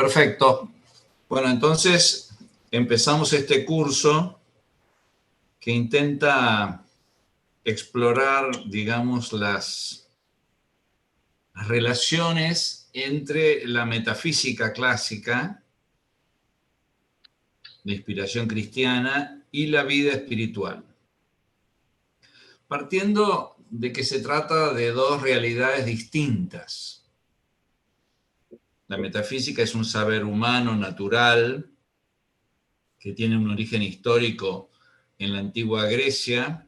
Perfecto. Bueno, entonces empezamos este curso que intenta explorar, digamos, las relaciones entre la metafísica clásica de inspiración cristiana y la vida espiritual. Partiendo de que se trata de dos realidades distintas. La metafísica es un saber humano natural que tiene un origen histórico en la antigua Grecia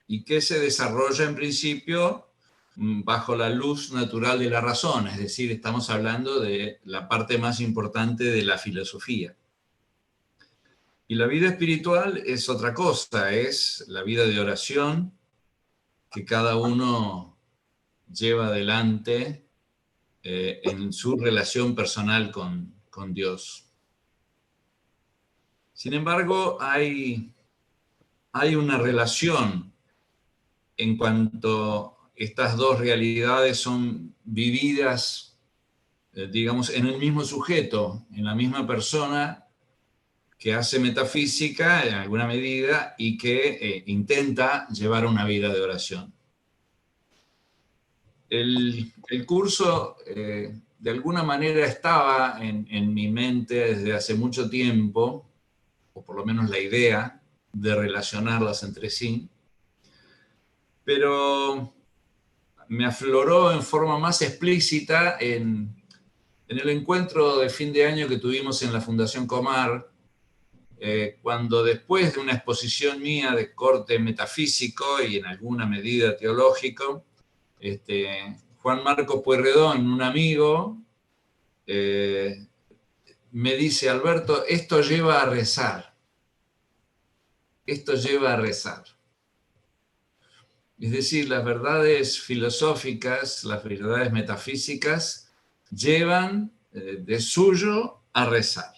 y que se desarrolla en principio bajo la luz natural de la razón, es decir, estamos hablando de la parte más importante de la filosofía. Y la vida espiritual es otra cosa, es la vida de oración que cada uno lleva adelante en su relación personal con Dios. Sin embargo, hay una relación en cuanto estas dos realidades son vividas, digamos, en el mismo sujeto, en la misma persona que hace metafísica en alguna medida y que intenta llevar una vida de oración. El curso, de alguna manera, estaba en mi mente desde hace mucho tiempo, o por lo menos la idea de relacionarlas entre sí, pero me afloró en forma más explícita en el encuentro de fin de año que tuvimos en la Fundación Comar, cuando después de una exposición mía de corte metafísico y en alguna medida teológico, Juan Marco Pueyrredón, un amigo, me dice: Alberto, esto lleva a rezar. Esto lleva a rezar. Es decir, las verdades filosóficas, las verdades metafísicas, llevan de suyo a rezar.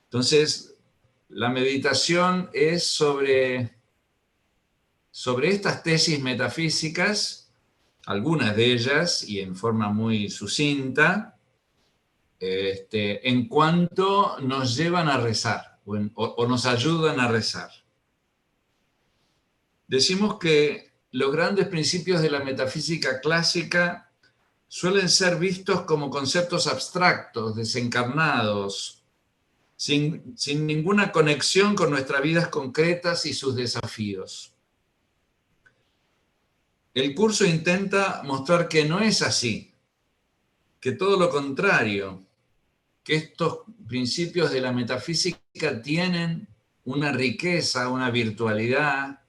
Entonces, la meditación es sobre estas tesis metafísicas, algunas de ellas, y en forma muy sucinta, en cuanto nos llevan a rezar o nos ayudan a rezar. Decimos que los grandes principios de la metafísica clásica suelen ser vistos como conceptos abstractos, desencarnados, sin ninguna conexión con nuestras vidas concretas y sus desafíos. El curso intenta mostrar que no es así, que todo lo contrario, que estos principios de la metafísica tienen una riqueza, una virtualidad,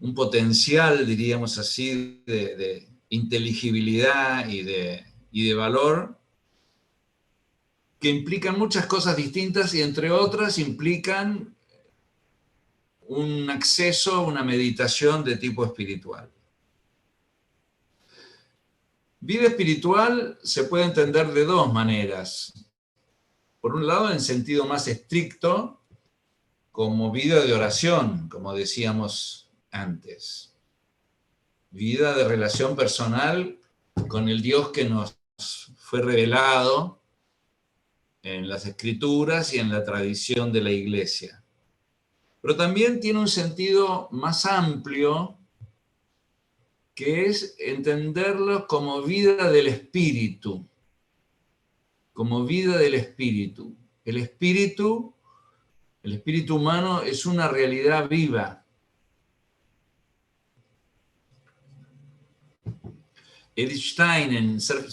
un potencial, diríamos así, de inteligibilidad y de valor, que implican muchas cosas distintas y entre otras implican un acceso a una meditación de tipo espiritual. Vida espiritual se puede entender de dos maneras. Por un lado, en sentido más estricto, como vida de oración, como decíamos antes. Vida de relación personal con el Dios que nos fue revelado en las Escrituras y en la tradición de la Iglesia. Pero también tiene un sentido más amplio, que es entenderlo como vida del espíritu. Como vida del espíritu. El espíritu humano es una realidad viva. Edith Stein, en Ser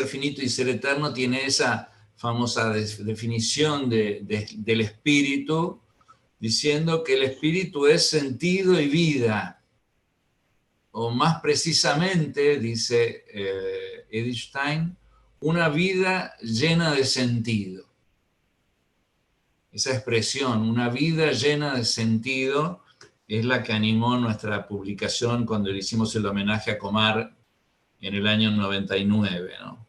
finito y ser eterno, tiene esa famosa definición del espíritu, diciendo que el espíritu es sentido y vida. O más precisamente, dice Edith Stein, una vida llena de sentido. Esa expresión, una vida llena de sentido, es la que animó nuestra publicación cuando le hicimos el homenaje a Comar en el año 99, ¿no?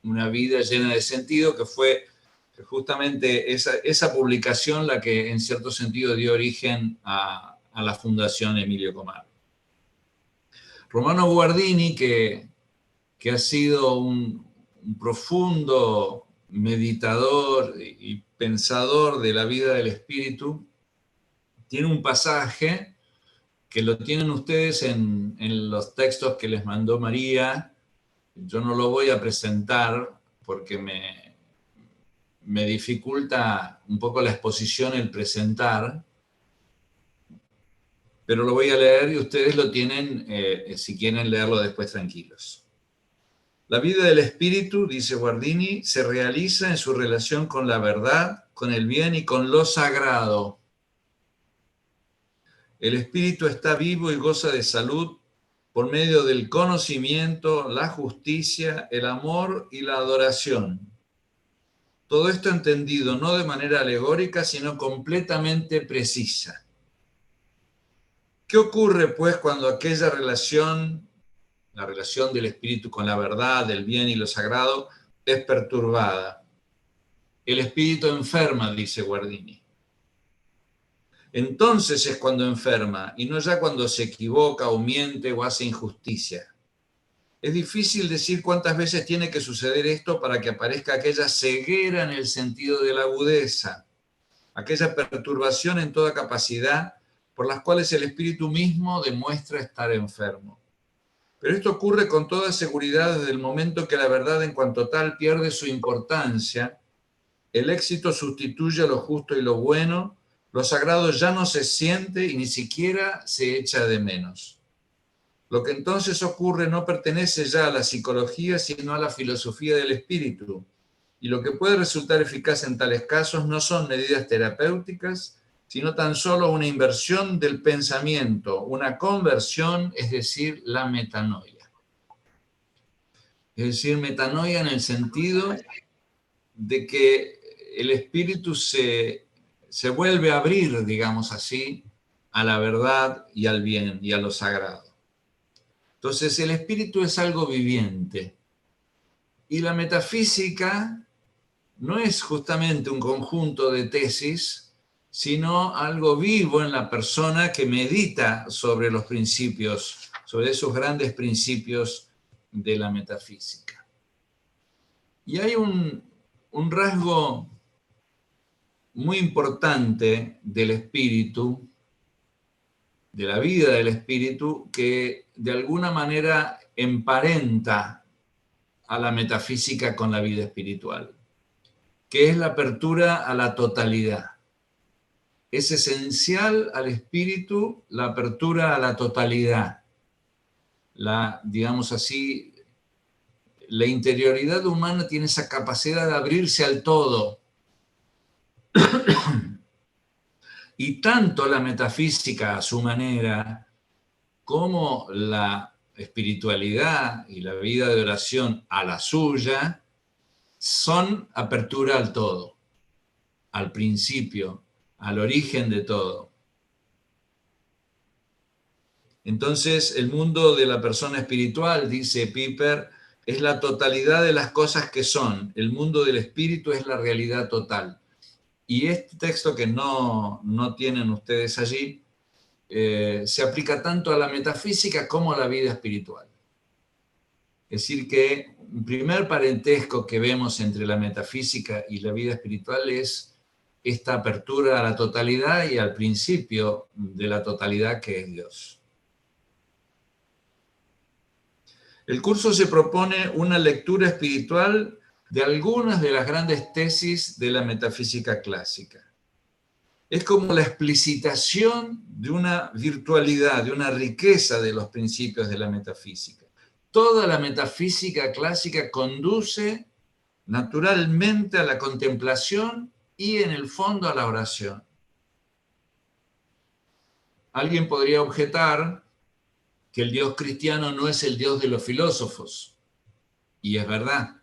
Una vida llena de sentido, que fue justamente esa publicación la que en cierto sentido dio origen a la Fundación Emilio Comar. Romano Guardini, que ha sido un un profundo meditador y pensador de la vida del espíritu, tiene un pasaje que lo tienen ustedes en los textos que les mandó María. Yo no lo voy a presentar porque me dificulta un poco la exposición el presentar, pero lo voy a leer y ustedes lo tienen, si quieren leerlo después, tranquilos. La vida del espíritu, dice Guardini, se realiza en su relación con la verdad, con el bien y con lo sagrado. El espíritu está vivo y goza de salud por medio del conocimiento, la justicia, el amor y la adoración. Todo esto entendido no de manera alegórica, sino completamente precisa. ¿Qué ocurre, pues, cuando aquella relación, la relación del espíritu con la verdad, el bien y lo sagrado, es perturbada? El espíritu enferma, dice Guardini. Entonces es cuando enferma, y no ya cuando se equivoca o miente o hace injusticia. Es difícil decir cuántas veces tiene que suceder esto para que aparezca aquella ceguera en el sentido de la agudeza, aquella perturbación en toda capacidad por las cuales el espíritu mismo demuestra estar enfermo. Pero esto ocurre con toda seguridad desde el momento que la verdad en cuanto tal pierde su importancia, el éxito sustituye a lo justo y lo bueno, lo sagrado ya no se siente y ni siquiera se echa de menos. Lo que entonces ocurre no pertenece ya a la psicología, sino a la filosofía del espíritu. Y lo que puede resultar eficaz en tales casos no son medidas terapéuticas, sino tan solo una inversión del pensamiento, una conversión, es decir, la metanoia. Es decir, metanoia en el sentido de que el espíritu se vuelve a abrir, digamos así, a la verdad y al bien y a lo sagrado. Entonces el espíritu es algo viviente y la metafísica no es justamente un conjunto de tesis, sino algo vivo en la persona que medita sobre los principios, sobre esos grandes principios de la metafísica. Y hay un rasgo muy importante del espíritu, de la vida del espíritu, que de alguna manera emparenta a la metafísica con la vida espiritual, que es la apertura a la totalidad. Es esencial al espíritu la apertura a la totalidad, digamos así, la interioridad humana tiene esa capacidad de abrirse al todo. Y tanto la metafísica a su manera, como la espiritualidad y la vida de oración a la suya, son apertura al todo, al principio, al origen de todo. Entonces, el mundo de la persona espiritual, dice Piper, es la totalidad de las cosas que son. El mundo del espíritu es la realidad total. Y este texto que no tienen ustedes allí, se aplica tanto a la metafísica como a la vida espiritual. Es decir, que un primer parentesco que vemos entre la metafísica y la vida espiritual es esta apertura a la totalidad y al principio de la totalidad que es Dios. El curso se propone una lectura espiritual de algunas de las grandes tesis de la metafísica clásica. Es como la explicitación de una virtualidad, de una riqueza de los principios de la metafísica. Toda la metafísica clásica conduce naturalmente a la contemplación y en el fondo a la oración. Alguien podría objetar que el Dios cristiano no es el Dios de los filósofos, y es verdad.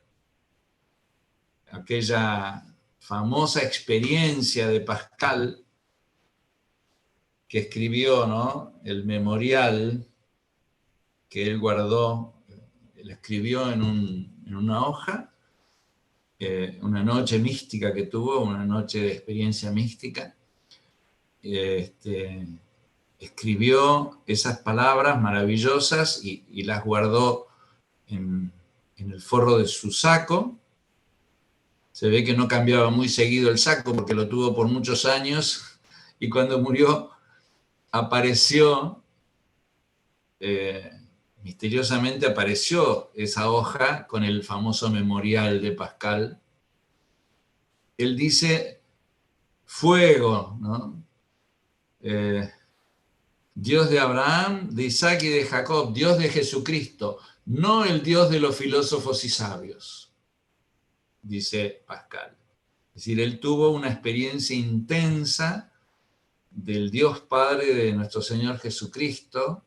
Aquella famosa experiencia de Pascal que escribió, ¿no?, el memorial que él guardó, él escribió en una hoja, una noche mística que tuvo, una noche de experiencia mística, escribió esas palabras maravillosas y las guardó en en el forro de su saco. Se ve que no cambiaba muy seguido el saco porque lo tuvo por muchos años, y cuando murió apareció, misteriosamente apareció esa hoja con el famoso memorial de Pascal. Él dice, fuego, ¿no? Dios de Abraham, de Isaac y de Jacob, Dios de Jesucristo, no el Dios de los filósofos y sabios, dice Pascal. Es decir, él tuvo una experiencia intensa del Dios Padre de nuestro Señor Jesucristo,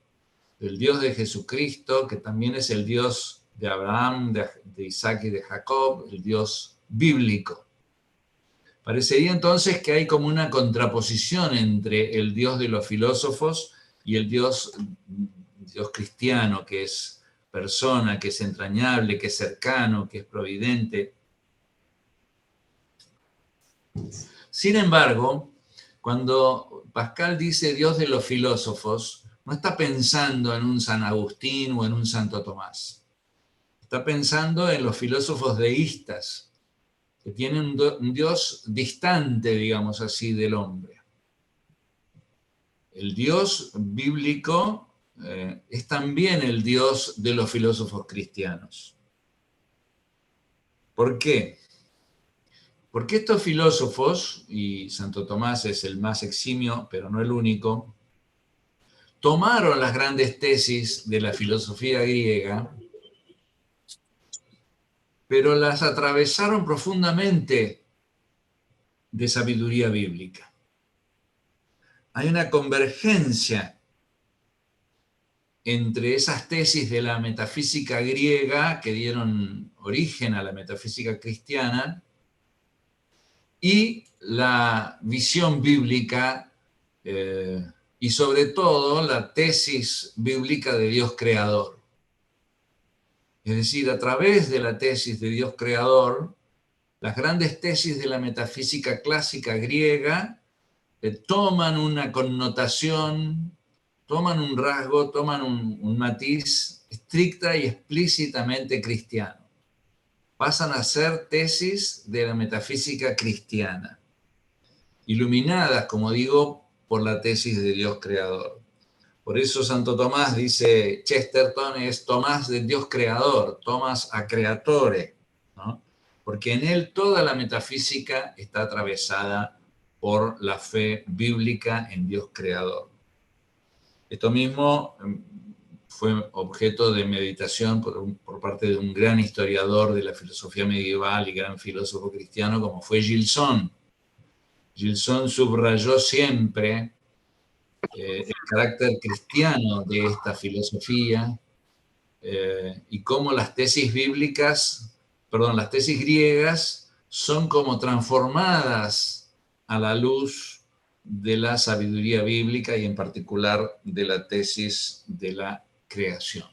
del Dios de Jesucristo, que también es el Dios de Abraham, de Isaac y de Jacob, el Dios bíblico. Parecería entonces que hay como una contraposición entre el Dios de los filósofos y el Dios cristiano, que es persona, que es entrañable, que es cercano, que es providente. Sin embargo, cuando Pascal dice Dios de los filósofos, no está pensando en un San Agustín o en un Santo Tomás. Está pensando en los filósofos deístas, que tienen un Dios distante, digamos así, del hombre. El Dios bíblico es también el Dios de los filósofos cristianos. ¿Por qué? Porque estos filósofos, y Santo Tomás es el más eximio, pero no el único, tomaron las grandes tesis de la filosofía griega, pero las atravesaron profundamente de sabiduría bíblica. Hay una convergencia entre esas tesis de la metafísica griega que dieron origen a la metafísica cristiana y la visión bíblica y sobre todo la tesis bíblica de Dios creador. Es decir, a través de la tesis de Dios creador, las grandes tesis de la metafísica clásica griega toman una connotación, toman un rasgo, toman un matiz estricta y explícitamente cristiano. Pasan a ser tesis de la metafísica cristiana, iluminadas, como digo, por la tesis de Dios creador. Por eso Santo Tomás dice, Chesterton es Tomás de Dios creador, Tomás a creatore, ¿no? Porque en él toda la metafísica está atravesada por la fe bíblica en Dios creador. Esto mismo fue objeto de meditación por parte de un gran historiador de la filosofía medieval y gran filósofo cristiano como fue Gilson. Gilson subrayó siempre el carácter cristiano de esta filosofía y cómo las tesis las tesis griegas son como transformadas a la luz de la sabiduría bíblica y en particular de la tesis de la creación.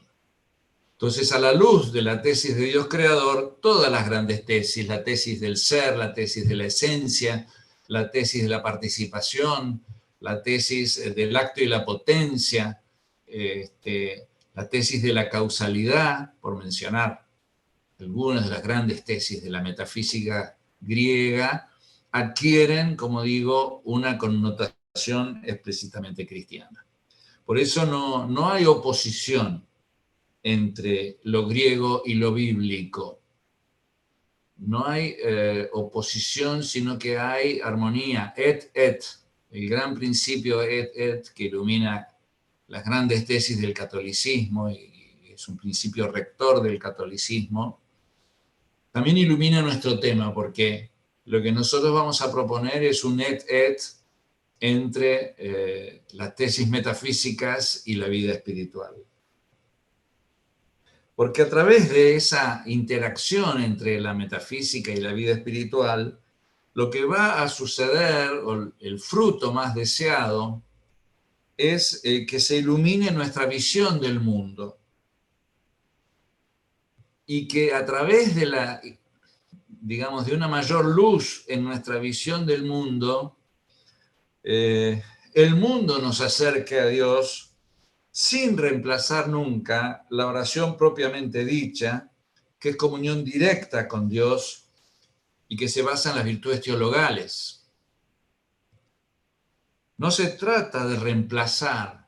Entonces, a la luz de la tesis de Dios creador, todas las grandes tesis, la tesis del ser, la tesis de la esencia, la tesis de la participación, la tesis del acto y la potencia, la tesis de la causalidad, por mencionar algunas de las grandes tesis de la metafísica griega, adquieren, como digo, una connotación explícitamente cristiana. Por eso no hay oposición entre lo griego y lo bíblico. No hay oposición, sino que hay armonía, et, el gran principio et, que ilumina las grandes tesis del catolicismo y es un principio rector del catolicismo. También ilumina nuestro tema, porque lo que nosotros vamos a proponer es un et entre las tesis metafísicas y la vida espiritual. Porque a través de esa interacción entre la metafísica y la vida espiritual, lo que va a suceder, o el fruto más deseado, es que se ilumine nuestra visión del mundo. Y que a través de de una mayor luz en nuestra visión del mundo, el mundo nos acerque a Dios sin reemplazar nunca la oración propiamente dicha, que es comunión directa con Dios y que se basa en las virtudes teologales. No se trata de reemplazar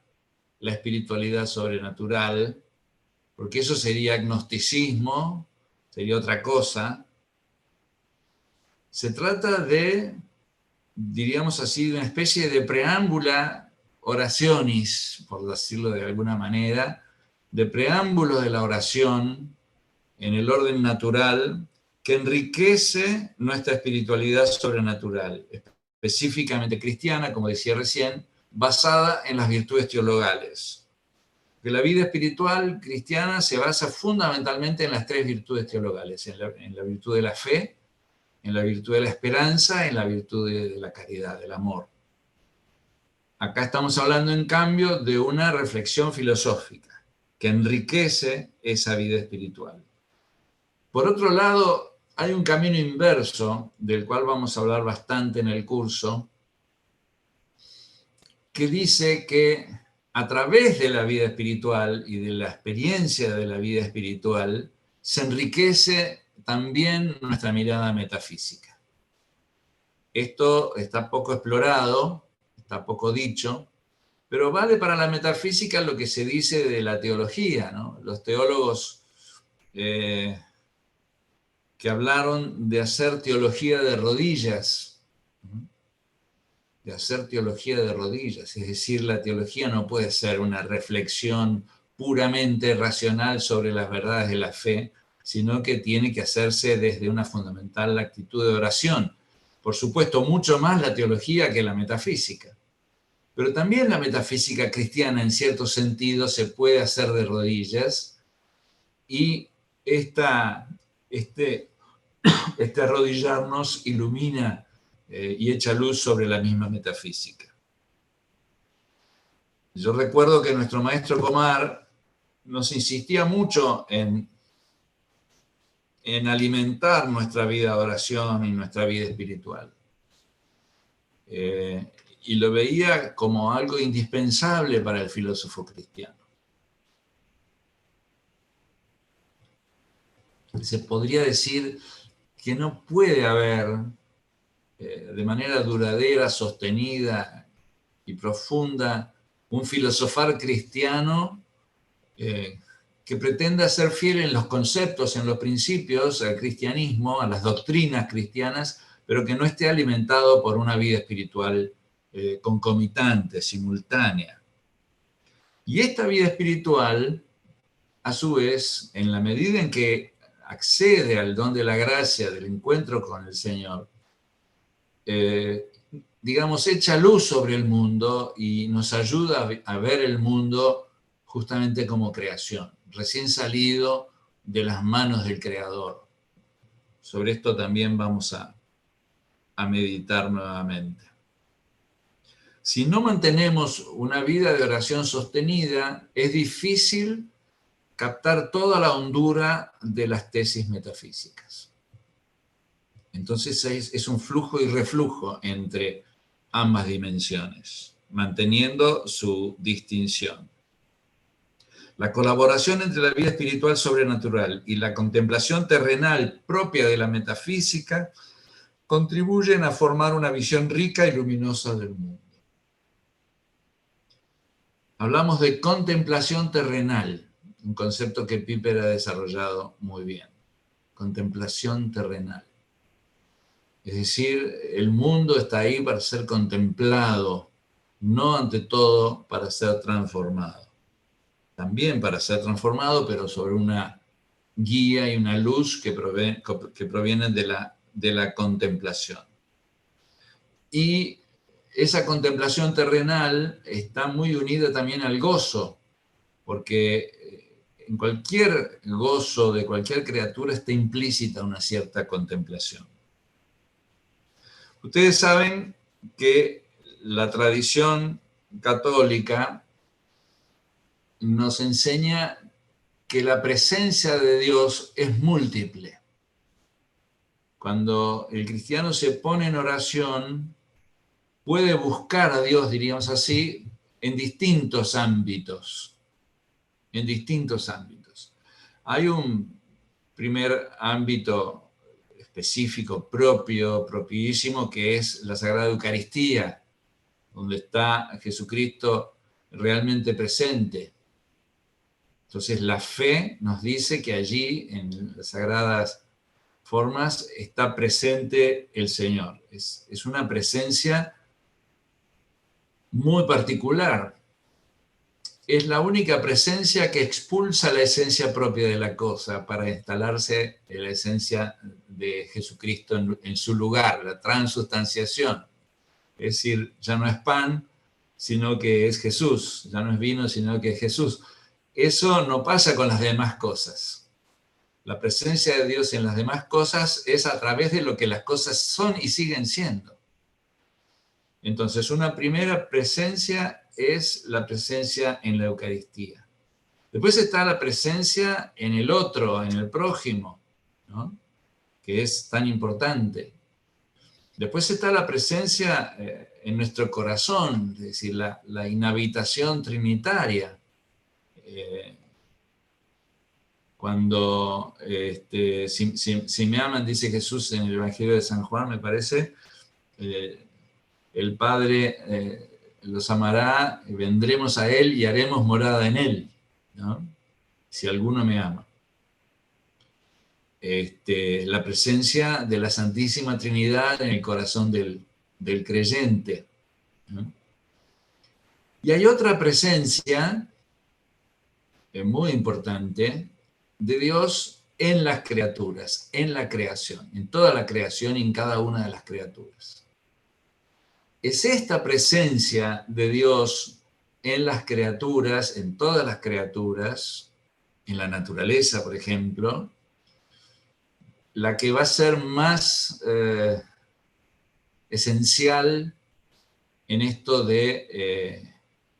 la espiritualidad sobrenatural, porque eso sería agnosticismo, sería otra cosa. Se trata de, diríamos así, de una especie de preámbula oracionis, por decirlo de alguna manera, de preámbulo de la oración en el orden natural que enriquece nuestra espiritualidad sobrenatural, específicamente cristiana, como decía recién, basada en las virtudes teologales. Que la vida espiritual cristiana se basa fundamentalmente en las tres virtudes teologales, en la virtud de la fe, en la virtud de la esperanza, en la virtud de la caridad, del amor. Acá estamos hablando, en cambio, de una reflexión filosófica que enriquece esa vida espiritual. Por otro lado, hay un camino inverso, del cual vamos a hablar bastante en el curso, que dice que a través de la vida espiritual y de la experiencia de la vida espiritual, se enriquece también nuestra mirada metafísica. Esto está poco explorado, está poco dicho, pero vale para la metafísica lo que se dice de la teología, ¿no? Los teólogos que hablaron de hacer teología de rodillas, de hacer teología de rodillas, es decir, la teología no puede ser una reflexión puramente racional sobre las verdades de la fe, sino que tiene que hacerse desde una fundamental actitud de oración. Por supuesto, mucho más la teología que la metafísica. Pero también la metafísica cristiana, en cierto sentido, se puede hacer de rodillas, y este arrodillarnos ilumina y echa luz sobre la misma metafísica. Yo recuerdo que nuestro maestro Comar nos insistía mucho en alimentar nuestra vida de oración y nuestra vida espiritual. Y lo veía como algo indispensable para el filósofo cristiano. Se podría decir que no puede haber de manera duradera, sostenida y profunda un filosofar cristiano que pretenda ser fiel en los conceptos, en los principios, al cristianismo, a las doctrinas cristianas, pero que no esté alimentado por una vida espiritual concomitante, simultánea. Y esta vida espiritual, a su vez, en la medida en que accede al don de la gracia, del encuentro con el Señor, digamos, echa luz sobre el mundo y nos ayuda a ver el mundo justamente como creación, recién salido de las manos del Creador. Sobre esto también vamos a meditar nuevamente. Si no mantenemos una vida de oración sostenida, es difícil captar toda la hondura de las tesis metafísicas. Entonces es un flujo y reflujo entre ambas dimensiones, manteniendo su distinción. La colaboración entre la vida espiritual sobrenatural y la contemplación terrenal propia de la metafísica contribuyen a formar una visión rica y luminosa del mundo. Hablamos de contemplación terrenal, un concepto que Piper ha desarrollado muy bien. Contemplación terrenal. Es decir, el mundo está ahí para ser contemplado, no ante todo para ser transformado. También para ser transformado, pero sobre una guía y una luz que provienen de la contemplación. Y esa contemplación terrenal está muy unida también al gozo, porque en cualquier gozo de cualquier criatura está implícita una cierta contemplación. Ustedes saben que la tradición católica nos enseña que la presencia de Dios es múltiple. Cuando el cristiano se pone en oración, puede buscar a Dios, diríamos así, en distintos ámbitos. En distintos ámbitos. Hay un primer ámbito específico, propiísimo, que es la Sagrada Eucaristía, donde está Jesucristo realmente presente. Entonces la fe nos dice que allí, en las sagradas formas, está presente el Señor. Es una presencia muy particular. Es la única presencia que expulsa la esencia propia de la cosa para instalarse en la esencia de Jesucristo en su lugar, la transustanciación. Es decir, ya no es pan, sino que es Jesús. Ya no es vino, sino que es Jesús. Eso no pasa con las demás cosas. La presencia de Dios en las demás cosas es a través de lo que las cosas son y siguen siendo. Entonces, una primera presencia es la presencia en la Eucaristía. Después está la presencia en el otro, en el prójimo, ¿no? Que es tan importante. Después está la presencia en nuestro corazón, es decir, la inhabitación trinitaria. Cuando si me aman, dice Jesús en el Evangelio de San Juan, me parece, el Padre los amará, vendremos a Él y haremos morada en Él, ¿no? Si alguno me ama. La presencia de la Santísima Trinidad en el corazón del creyente, ¿no? Y hay otra presencia muy importante de Dios en las criaturas, en la creación, en toda la creación y en cada una de las criaturas. Es esta presencia de Dios en las criaturas, en todas las criaturas, en la naturaleza, por ejemplo, la que va a ser más esencial en esto de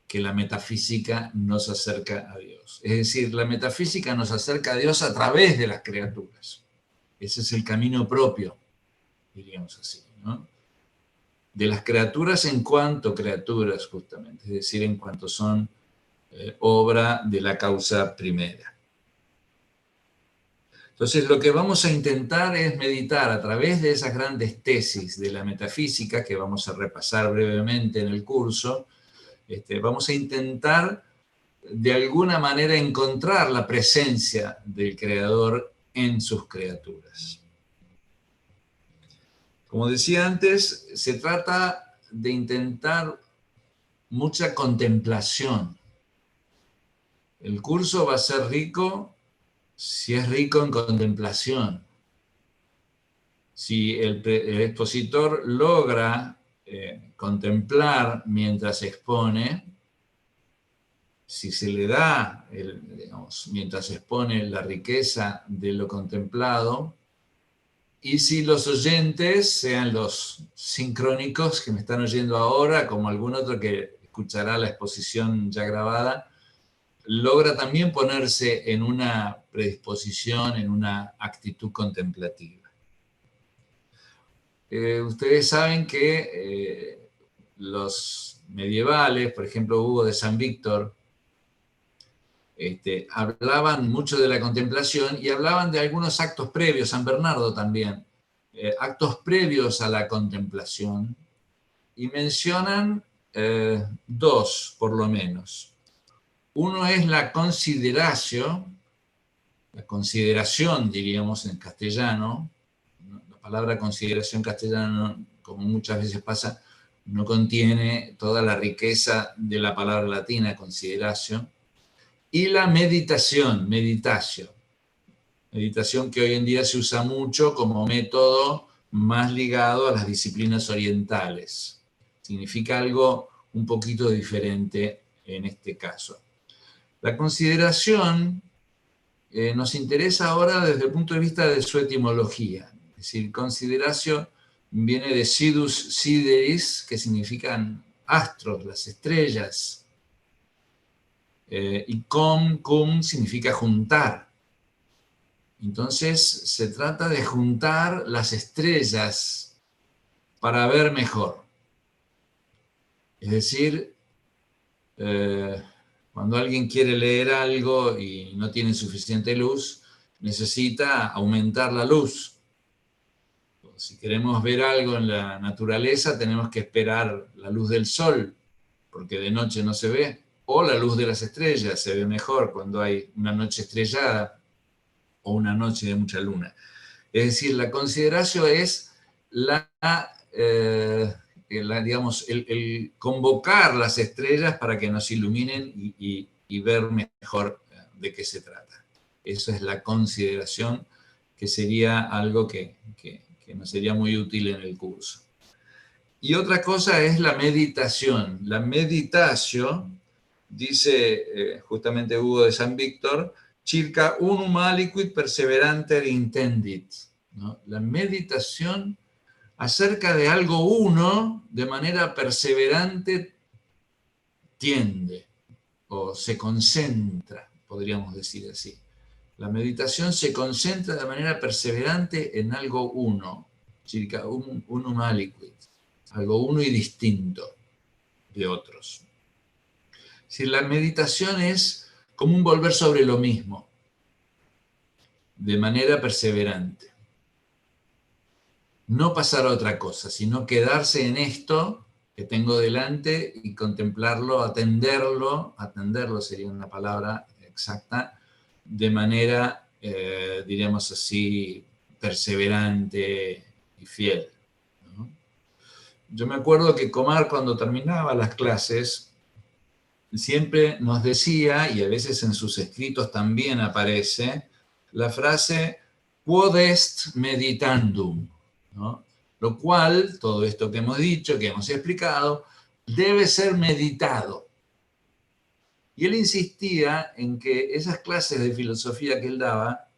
que la metafísica nos acerca a Dios. Es decir, la metafísica nos acerca a Dios a través de las criaturas. Ese es el camino propio, diríamos así, ¿no? De las criaturas en cuanto criaturas, justamente, es decir, en cuanto son obra de la causa primera. Entonces, lo que vamos a intentar es meditar a través de esas grandes tesis de la metafísica, que vamos a repasar brevemente en el curso. Vamos a intentar, de alguna manera, encontrar la presencia del Creador en sus criaturas. Como decía antes, se trata de intentar mucha contemplación. El curso va a ser rico si es rico en contemplación. Si el expositor logra contemplar mientras expone, si se le da, mientras expone, la riqueza de lo contemplado, y si los oyentes, sean los sincrónicos que me están oyendo ahora, como algún otro que escuchará la exposición ya grabada, logra también ponerse en una predisposición, en una actitud contemplativa. Ustedes saben que los medievales, por ejemplo Hugo de San Víctor, hablaban mucho de la contemplación y hablaban de algunos actos previos, San Bernardo también, actos previos a la contemplación, y mencionan dos, por lo menos. Uno es la consideración diríamos en castellano. La palabra consideración castellana, como muchas veces pasa, no contiene toda la riqueza de la palabra latina, consideración. Y la meditación, meditatio. Meditación que hoy en día se usa mucho como método más ligado a las disciplinas orientales. Significa algo un poquito diferente en este caso. La consideración nos interesa ahora desde el punto de vista de su etimología. Es decir, consideratio viene de sidus sideris, que significan astros, las estrellas. Y cum significa juntar. Entonces se trata de juntar las estrellas para ver mejor. Es decir, cuando alguien quiere leer algo y no tiene suficiente luz, necesita aumentar la luz. Si queremos ver algo en la naturaleza, tenemos que esperar la luz del sol, porque de noche no se ve, o la luz de las estrellas, se ve mejor cuando hay una noche estrellada o una noche de mucha luna. Es decir, la consideración es digamos, el convocar las estrellas para que nos iluminen y ver mejor de qué se trata. Eso es la consideración, que sería algo que nos sería muy útil en el curso. Y otra cosa es la meditación. La meditación, dice justamente Hugo de San Víctor, circa unum aliquid perseveranter intendit, ¿no? La meditación acerca de algo uno, de manera perseverante, tiende o se concentra, podríamos decir así. La meditación se concentra de manera perseverante en algo uno, circa unum aliquid, algo uno y distinto de otros. Si la meditación es como un volver sobre lo mismo, de manera perseverante. No pasar a otra cosa, sino quedarse en esto que tengo delante y contemplarlo, atenderlo sería una palabra exacta, de manera, diríamos así, perseverante y fiel, ¿no? Yo me acuerdo que Comar, cuando terminaba las clases, siempre nos decía, y a veces en sus escritos también aparece, la frase quod est meditandum, ¿no? Lo cual, todo esto que hemos dicho, que hemos explicado, debe ser meditado. Y él insistía en que esas clases de filosofía que él daba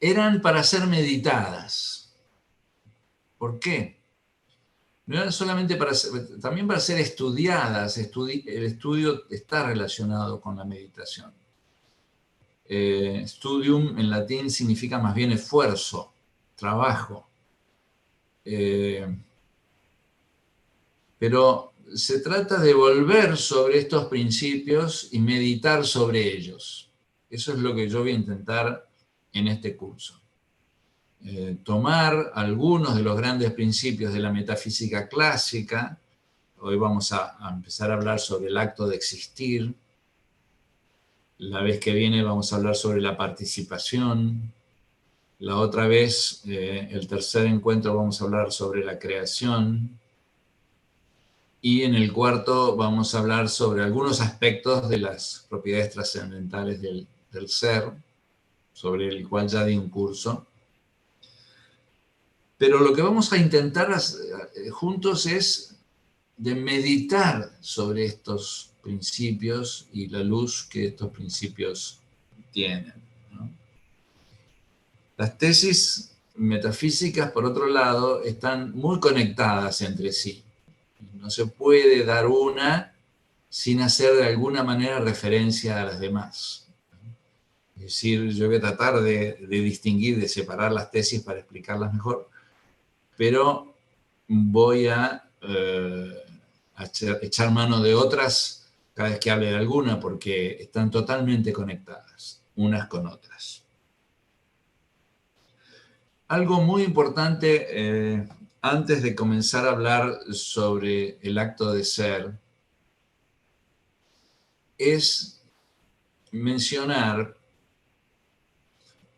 eran para ser meditadas. ¿Por qué? No eran solamente también para ser estudiadas. El estudio está relacionado con la meditación. Studium en latín significa más bien esfuerzo, trabajo. Pero se trata de volver sobre estos principios y meditar sobre ellos. Eso es lo que yo voy a intentar en este curso. Tomar algunos de los grandes principios de la metafísica clásica. Hoy vamos a empezar a hablar sobre el acto de existir. La vez que viene vamos a hablar sobre la participación. La otra vez, el tercer encuentro, vamos a hablar sobre la creación. Y en el cuarto vamos a hablar sobre algunos aspectos de las propiedades trascendentales del ser, sobre el cual ya di un curso. Pero lo que vamos a intentar juntos es de meditar sobre estos principios y la luz que estos principios tienen, ¿no? Las tesis metafísicas, por otro lado, están muy conectadas entre sí. No se puede dar una sin hacer de alguna manera referencia a las demás. Es decir, yo voy a tratar de distinguir, de separar las tesis para explicarlas mejor, pero voy a echar mano de otras cada vez que hable de alguna, porque están totalmente conectadas unas con otras. Algo muy importante antes de comenzar a hablar sobre el acto de ser es mencionar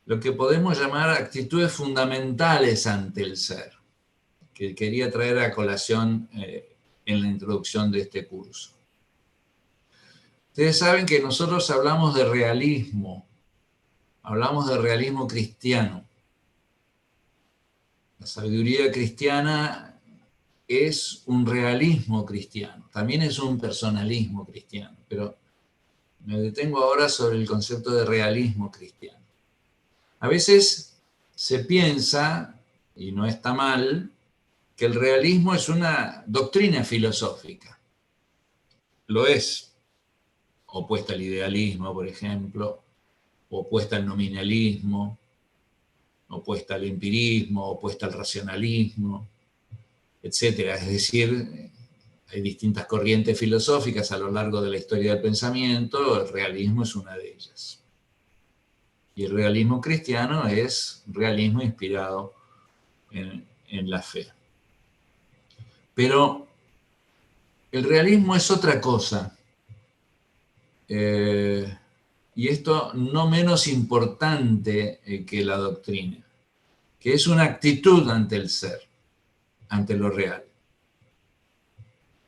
lo que podemos llamar actitudes fundamentales ante el ser, que quería traer a colación en la introducción de este curso. Ustedes saben que nosotros hablamos de realismo cristiano. La sabiduría cristiana es un realismo cristiano, también es un personalismo cristiano, pero me detengo ahora sobre el concepto de realismo cristiano. A veces se piensa, y no está mal, que el realismo es una doctrina filosófica. Lo es, opuesta al idealismo, por ejemplo, opuesta al nominalismo, opuesta al empirismo, opuesta al racionalismo, etc. Es decir, hay distintas corrientes filosóficas a lo largo de la historia del pensamiento, el realismo es una de ellas. Y el realismo cristiano es realismo inspirado en la fe. Pero el realismo es otra cosa. Y esto no menos importante que la doctrina, que es una actitud ante el ser, ante lo real.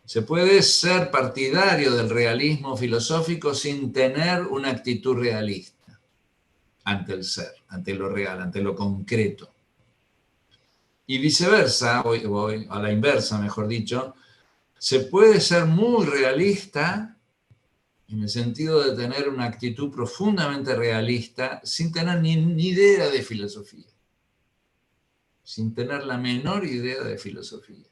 Se puede ser partidario del realismo filosófico sin tener una actitud realista ante el ser, ante lo real, ante lo concreto. Y viceversa, o a la inversa, mejor dicho, se puede ser muy realista en el sentido de tener una actitud profundamente realista sin tener ni idea de filosofía, sin tener la menor idea de filosofía.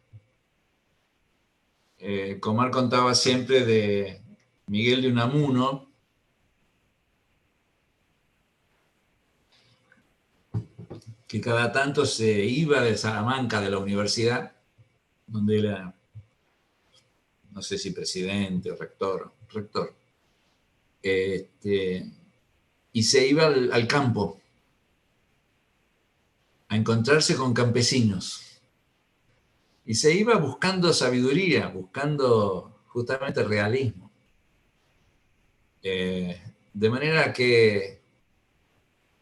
Comar contaba siempre de Miguel de Unamuno, que cada tanto se iba de Salamanca, de la universidad, donde era, no sé si presidente o rector, y se iba al campo a encontrarse con campesinos. Y se iba buscando sabiduría, buscando justamente realismo. De manera que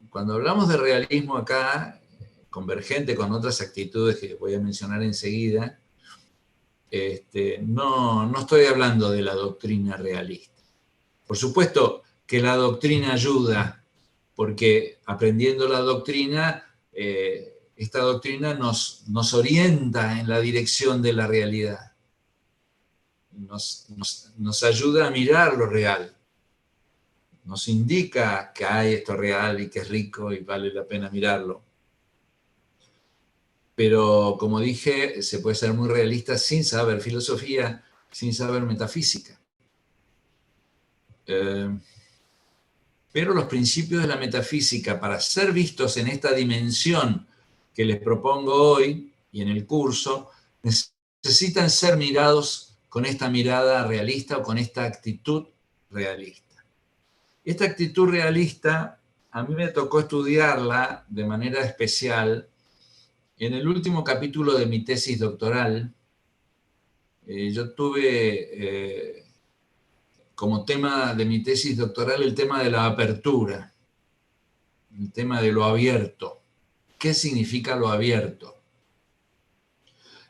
cuando hablamos de realismo acá, convergente con otras actitudes que voy a mencionar enseguida, no estoy hablando de la doctrina realista. Por supuesto que la doctrina ayuda, porque aprendiendo la doctrina, esta doctrina nos orienta en la dirección de la realidad. Nos ayuda a mirar lo real. Nos indica que hay esto real y que es rico y vale la pena mirarlo. Pero, como dije, se puede ser muy realista sin saber filosofía, sin saber metafísica. Pero los principios de la metafísica, para ser vistos en esta dimensión que les propongo hoy y en el curso, necesitan ser mirados con esta mirada realista o con esta actitud realista. Esta actitud realista, a mí me tocó estudiarla de manera especial en el último capítulo de mi tesis doctoral. Yo tuve como tema de mi tesis doctoral el tema de la apertura, el tema de lo abierto. ¿Qué significa lo abierto?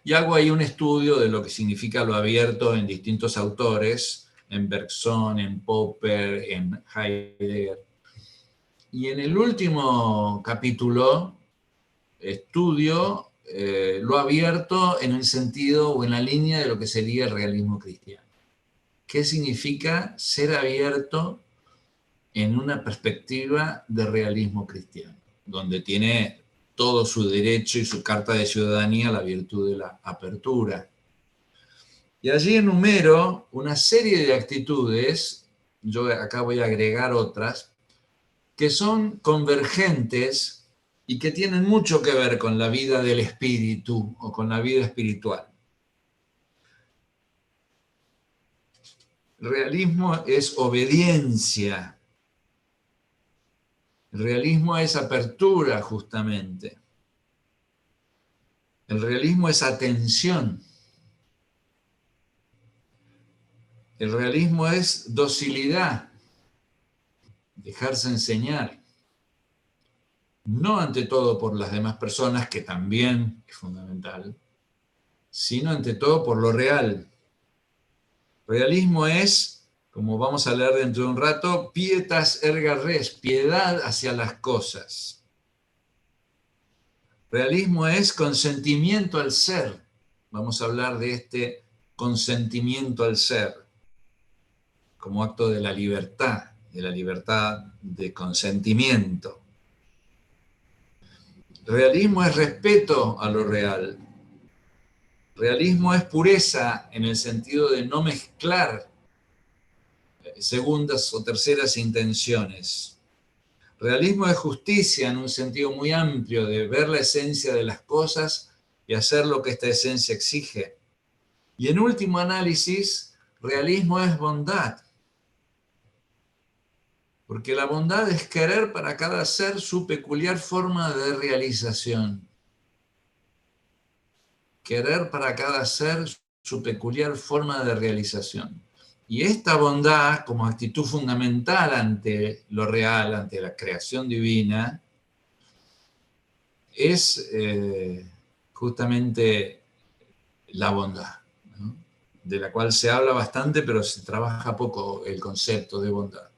Y hago ahí un estudio de lo que significa lo abierto en distintos autores, en Bergson, en Popper, en Heidegger. Y en el último capítulo estudio lo abierto en el sentido o en la línea de lo que sería el realismo cristiano. ¿Qué significa ser abierto en una perspectiva de realismo cristiano? Donde tiene todo su derecho y su carta de ciudadanía la virtud de la apertura. Y allí enumero una serie de actitudes, yo acá voy a agregar otras, que son convergentes y que tienen mucho que ver con la vida del espíritu o con la vida espiritual. El realismo es obediencia. El realismo es apertura, justamente. El realismo es atención. El realismo es docilidad, dejarse enseñar. No ante todo por las demás personas, que también es fundamental, sino ante todo por lo real. Realismo es, como vamos a leer dentro de un rato, pietas erga res, piedad hacia las cosas. Realismo es consentimiento al ser. Vamos a hablar de este consentimiento al ser como acto de la libertad de consentimiento. Realismo es respeto a lo real. Realismo es pureza en el sentido de no mezclar segundas o terceras intenciones. Realismo es justicia en un sentido muy amplio, de ver la esencia de las cosas y hacer lo que esta esencia exige. Y en último análisis, realismo es bondad. Porque la bondad es querer para cada ser su peculiar forma de realización. Querer para cada ser su peculiar forma de realización. Y esta bondad, como actitud fundamental ante lo real, ante la creación divina, es justamente la bondad, ¿no? De la cual se habla bastante, pero se trabaja poco el concepto de bondad.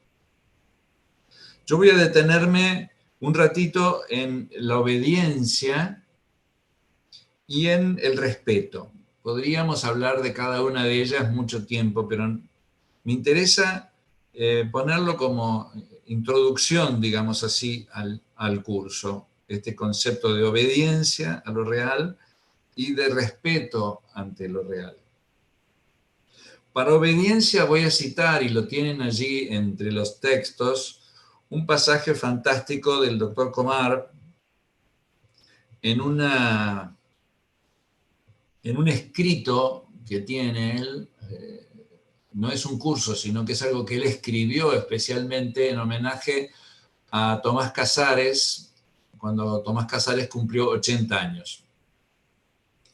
Yo voy a detenerme un ratito en la obediencia y en el respeto. Podríamos hablar de cada una de ellas mucho tiempo, pero me interesa ponerlo como introducción, digamos así, al curso. Este concepto de obediencia a lo real y de respeto ante lo real. Para obediencia voy a citar, y lo tienen allí entre los textos, un pasaje fantástico del Dr. Komar en un escrito que tiene él. No es un curso, sino que es algo que él escribió especialmente en homenaje a Tomás Casares, cuando Tomás Casares cumplió 80 años,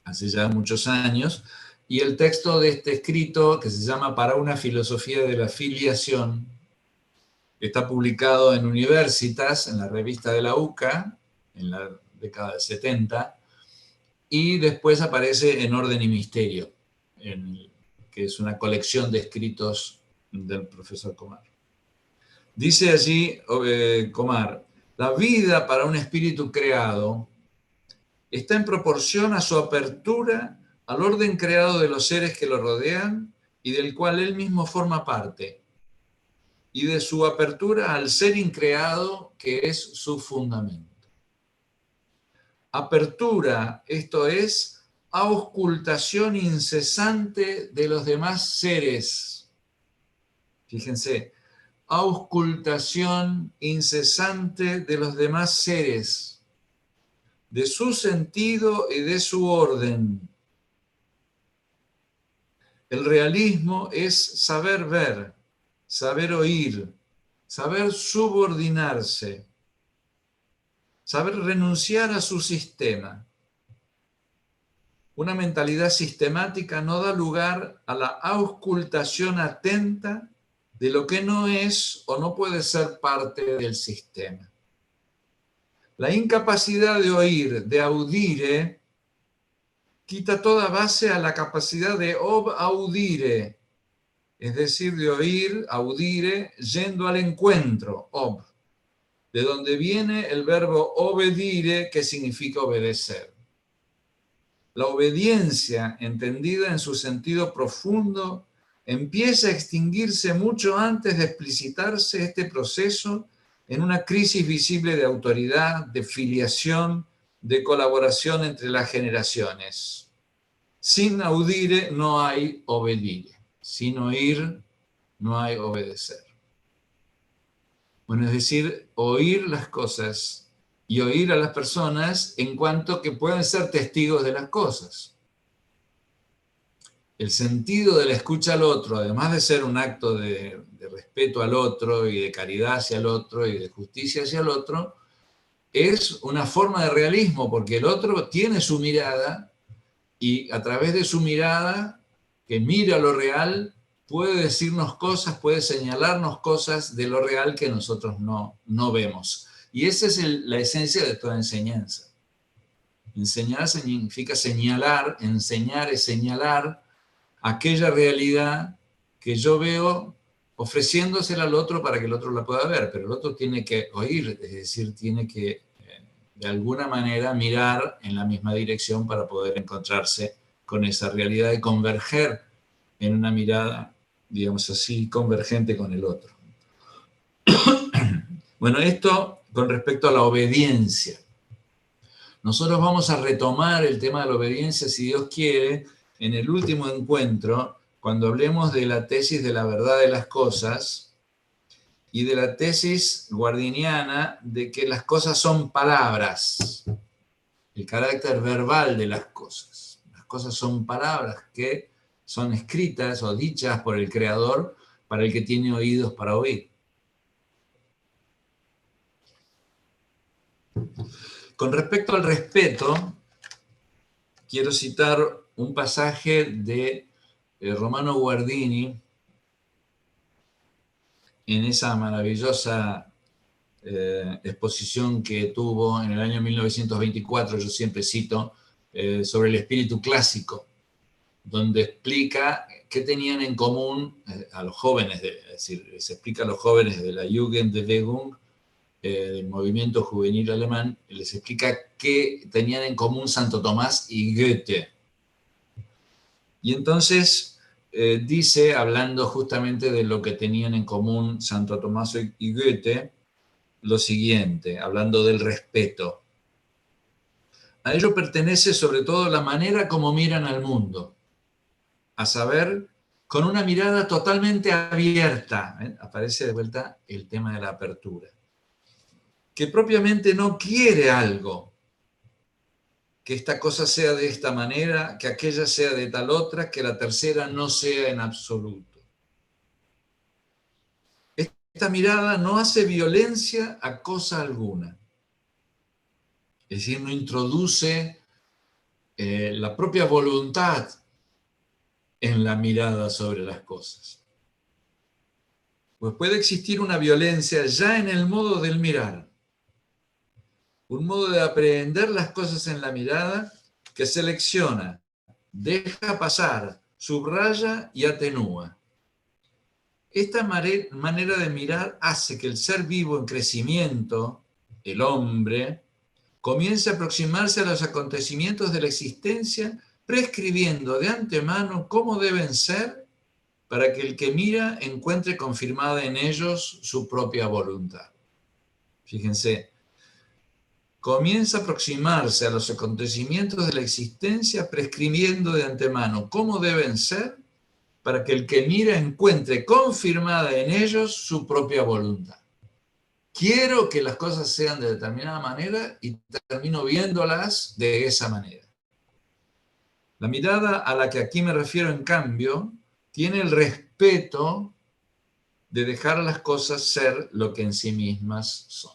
hace ya muchos años. Y el texto de este escrito, que se llama Para una filosofía de la filiación, está publicado en Universitas, en la revista de la UCA, en la década del 70, y después aparece en Orden y Misterio, que es una colección de escritos del profesor Komar. Dice allí Komar, la vida para un espíritu creado está en proporción a su apertura al orden creado de los seres que lo rodean y del cual él mismo forma parte, y de su apertura al ser increado que es su fundamento. Apertura, esto es, auscultación incesante de los demás seres. Fíjense, auscultación incesante de los demás seres, de su sentido y de su orden. El realismo es saber ver, saber oír, saber subordinarse, saber renunciar a su sistema. Una mentalidad sistemática no da lugar a la auscultación atenta de lo que no es o no puede ser parte del sistema. La incapacidad de oír, de audire, quita toda base a la capacidad de ob-audire, es decir, de oír, audire, yendo al encuentro, ob, de donde viene el verbo obedire, que significa obedecer. La obediencia, entendida en su sentido profundo, empieza a extinguirse mucho antes de explicitarse este proceso en una crisis visible de autoridad, de filiación, de colaboración entre las generaciones. Sin audire no hay obedire. Sin oír no hay obedecer. Bueno, es decir, oír las cosas y oír a las personas en cuanto que pueden ser testigos de las cosas. El sentido de la escucha al otro, además de ser un acto de respeto al otro y de caridad hacia el otro y de justicia hacia el otro, es una forma de realismo, porque el otro tiene su mirada y a través de su mirada, que mira lo real, puede decirnos cosas, puede señalarnos cosas de lo real que nosotros no vemos. Y esa es la esencia de toda enseñanza. Enseñar significa señalar, enseñar es señalar aquella realidad que yo veo ofreciéndosela al otro para que el otro la pueda ver, pero el otro tiene que oír, es decir, tiene que de alguna manera mirar en la misma dirección para poder encontrarse con esa realidad y converger en una mirada, digamos así, convergente con el otro. Bueno, esto con respecto a la obediencia. Nosotros vamos a retomar el tema de la obediencia, si Dios quiere, en el último encuentro, cuando hablemos de la tesis de la verdad de las cosas y de la tesis guardiniana de que las cosas son palabras, el carácter verbal de las cosas. Las cosas son palabras que son escritas o dichas por el Creador para el que tiene oídos para oír. Con respecto al respeto, quiero citar un pasaje de Romano Guardini en esa maravillosa exposición que tuvo en el año 1924, yo siempre cito, sobre el espíritu clásico, donde explica qué tenían en común a los jóvenes, es decir, se explica a los jóvenes de la Jugendbewegung, del movimiento juvenil alemán, les explica qué tenían en común Santo Tomás y Goethe. Y entonces dice, hablando justamente de lo que tenían en común Santo Tomás y Goethe, lo siguiente, hablando del respeto. A ello pertenece sobre todo la manera como miran al mundo, a saber, con una mirada totalmente abierta. Aparece de vuelta el tema de la apertura. Que propiamente no quiere algo, que esta cosa sea de esta manera, que aquella sea de tal otra, que la tercera no sea en absoluto. Esta mirada no hace violencia a cosa alguna. Es decir, no introduce la propia voluntad en la mirada sobre las cosas. Pues puede existir una violencia ya en el modo del mirar, un modo de aprehender las cosas en la mirada que selecciona, deja pasar, subraya y atenúa. Esta manera de mirar hace que el ser vivo en crecimiento, el hombre, comience a aproximarse a los acontecimientos de la existencia, prescribiendo de antemano cómo deben ser para que el que mira encuentre confirmada en ellos su propia voluntad. Fíjense, comienza a aproximarse a los acontecimientos de la existencia, prescribiendo de antemano cómo deben ser para que el que mira encuentre confirmada en ellos su propia voluntad. Quiero que las cosas sean de determinada manera y termino viéndolas de esa manera. La mirada a la que aquí me refiero, en cambio, tiene el respeto de dejar a las cosas ser lo que en sí mismas son.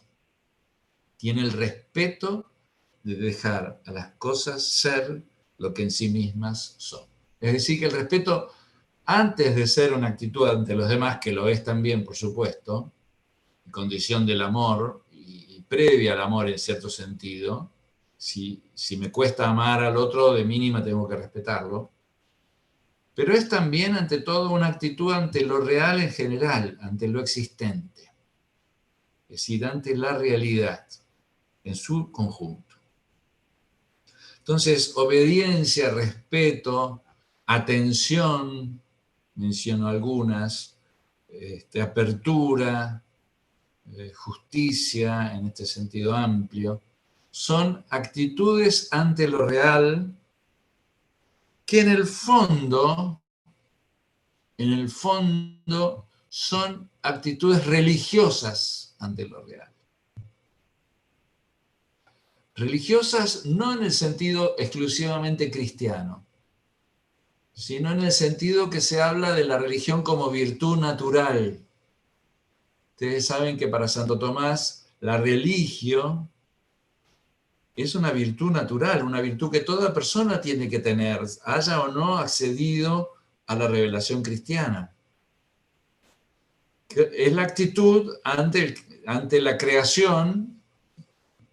Tiene el respeto de dejar a las cosas ser lo que en sí mismas son. Es decir, que el respeto, antes de ser una actitud ante los demás, que lo es también, por supuesto, condición del amor y previa al amor en cierto sentido, si me cuesta amar al otro, de mínima tengo que respetarlo, pero es también ante todo una actitud ante lo real en general, ante lo existente, es decir, ante la realidad en su conjunto. Entonces, obediencia, respeto, atención, menciono algunas, apertura, justicia en este sentido amplio, son actitudes ante lo real que en el fondo son actitudes religiosas ante lo real. Religiosas no en el sentido exclusivamente cristiano, sino en el sentido que se habla de la religión como virtud natural. Ustedes saben que para Santo Tomás la religio es una virtud natural, una virtud que toda persona tiene que tener, haya o no accedido a la revelación cristiana. Es la actitud ante la creación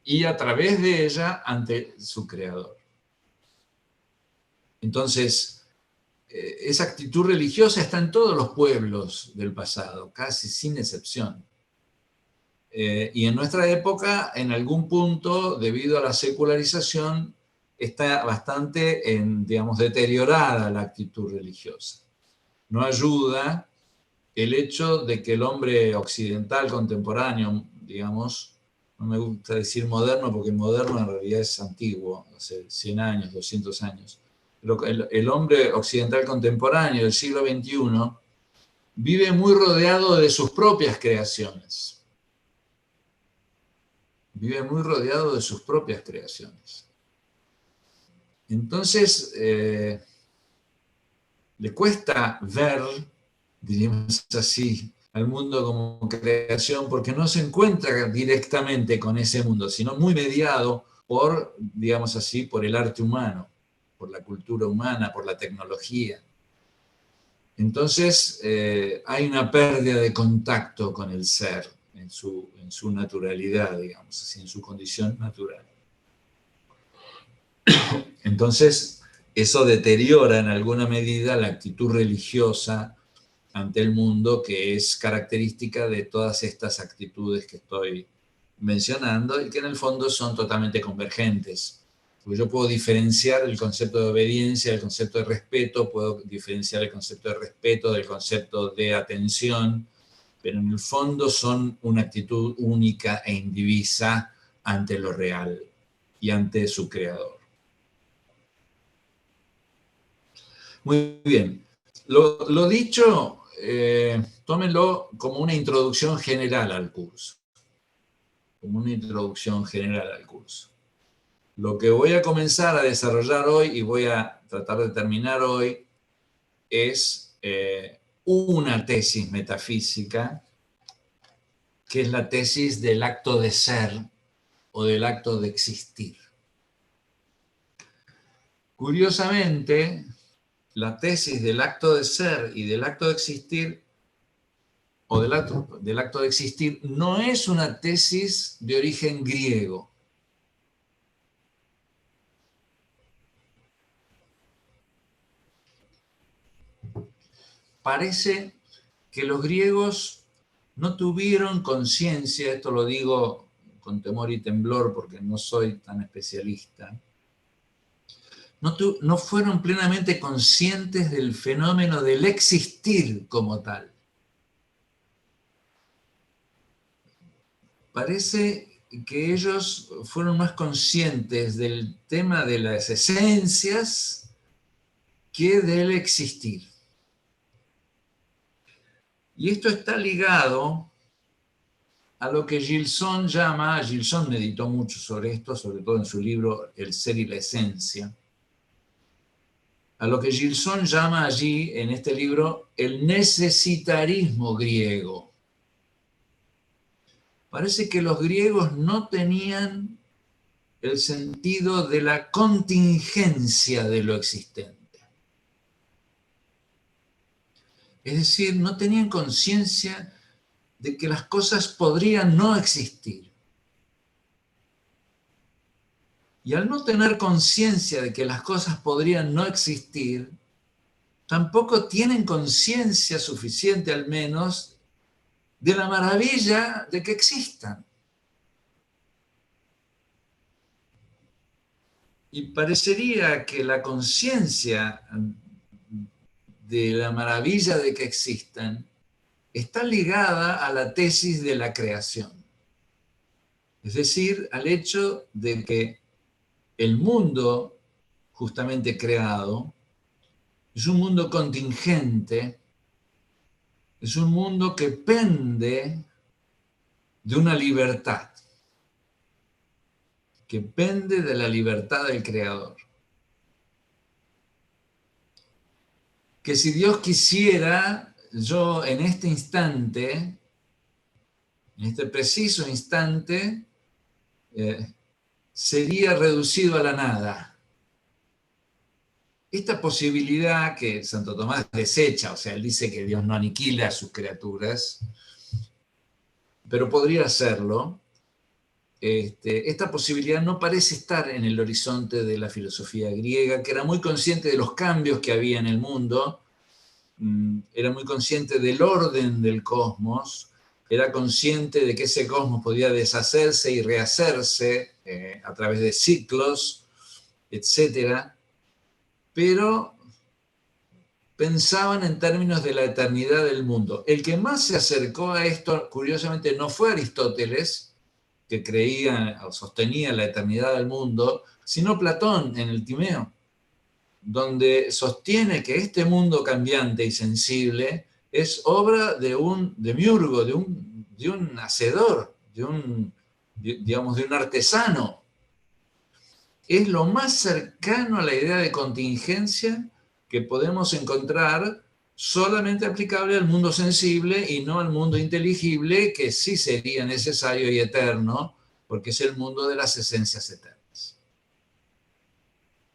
y a través de ella ante su creador. Entonces, esa actitud religiosa está en todos los pueblos del pasado, casi sin excepción. Y en nuestra época, en algún punto, debido a la secularización, está bastante, digamos, deteriorada la actitud religiosa. No ayuda el hecho de que el hombre occidental contemporáneo, digamos, no me gusta decir moderno porque moderno en realidad es antiguo, hace 100 años, 200 años, pero el hombre occidental contemporáneo del siglo XXI vive muy rodeado de sus propias creaciones. Vive muy rodeado de sus propias creaciones. Entonces, le cuesta ver, diríamos así, al mundo como creación, porque no se encuentra directamente con ese mundo, sino muy mediado por, digamos así, por el arte humano, por la cultura humana, por la tecnología. Entonces, hay una pérdida de contacto con el ser en su naturalidad, digamos así, en su condición natural. Entonces, eso deteriora en alguna medida la actitud religiosa ante el mundo, que es característica de todas estas actitudes que estoy mencionando y que en el fondo son totalmente convergentes. Porque yo puedo diferenciar el concepto de obediencia del concepto de respeto, puedo diferenciar el concepto de respeto del concepto de atención, pero en el fondo son una actitud única e indivisa ante lo real y ante su creador. Muy bien. Lo dicho, tómenlo como una introducción general al curso. Como una introducción general al curso. Lo que voy a comenzar a desarrollar hoy y voy a tratar de terminar hoy es una tesis metafísica, que es la tesis del acto de ser o del acto de existir. Curiosamente, la tesis del acto de ser y del acto de existir, o del acto de existir, no es una tesis de origen griego. Parece que los griegos no tuvieron conciencia, esto lo digo con temor y temblor porque no soy tan especialista, no fueron plenamente conscientes del fenómeno del existir como tal. Parece que ellos fueron más conscientes del tema de las esencias que del existir. Y esto está ligado a lo que Gilson llama, Gilson meditó mucho sobre esto, sobre todo en su libro El ser y la esencia, a lo que Gilson llama allí, en este libro, el necesitarismo griego. Parece que los griegos no tenían el sentido de la contingencia de lo existente. Es decir, no tenían conciencia de que las cosas podrían no existir. Y al no tener conciencia de que las cosas podrían no existir, tampoco tienen conciencia suficiente al menos de la maravilla de que existan. Y parecería que la conciencia de la maravilla de que existan está ligada a la tesis de la creación. Es decir, al hecho de que el mundo justamente creado es un mundo contingente, es un mundo que pende de una libertad, que pende de la libertad del creador. Que si Dios quisiera, yo en este instante, en este preciso instante, sería reducido a la nada. Esta posibilidad que Santo Tomás desecha, o sea, él dice que Dios no aniquila a sus criaturas, pero podría hacerlo, esta posibilidad no parece estar en el horizonte de la filosofía griega, que era muy consciente de los cambios que había en el mundo, era muy consciente del orden del cosmos, era consciente de que ese cosmos podía deshacerse y rehacerse a través de ciclos, etc. Pero pensaban en términos de la eternidad del mundo. El que más se acercó a esto, curiosamente, no fue Aristóteles, que creía o sostenía la eternidad del mundo, sino Platón en el Timeo, donde sostiene que este mundo cambiante y sensible es obra de un demiurgo, de un hacedor, de un artesano. Es lo más cercano a la idea de contingencia que podemos encontrar solamente aplicable al mundo sensible y no al mundo inteligible, que sí sería necesario y eterno, porque es el mundo de las esencias eternas.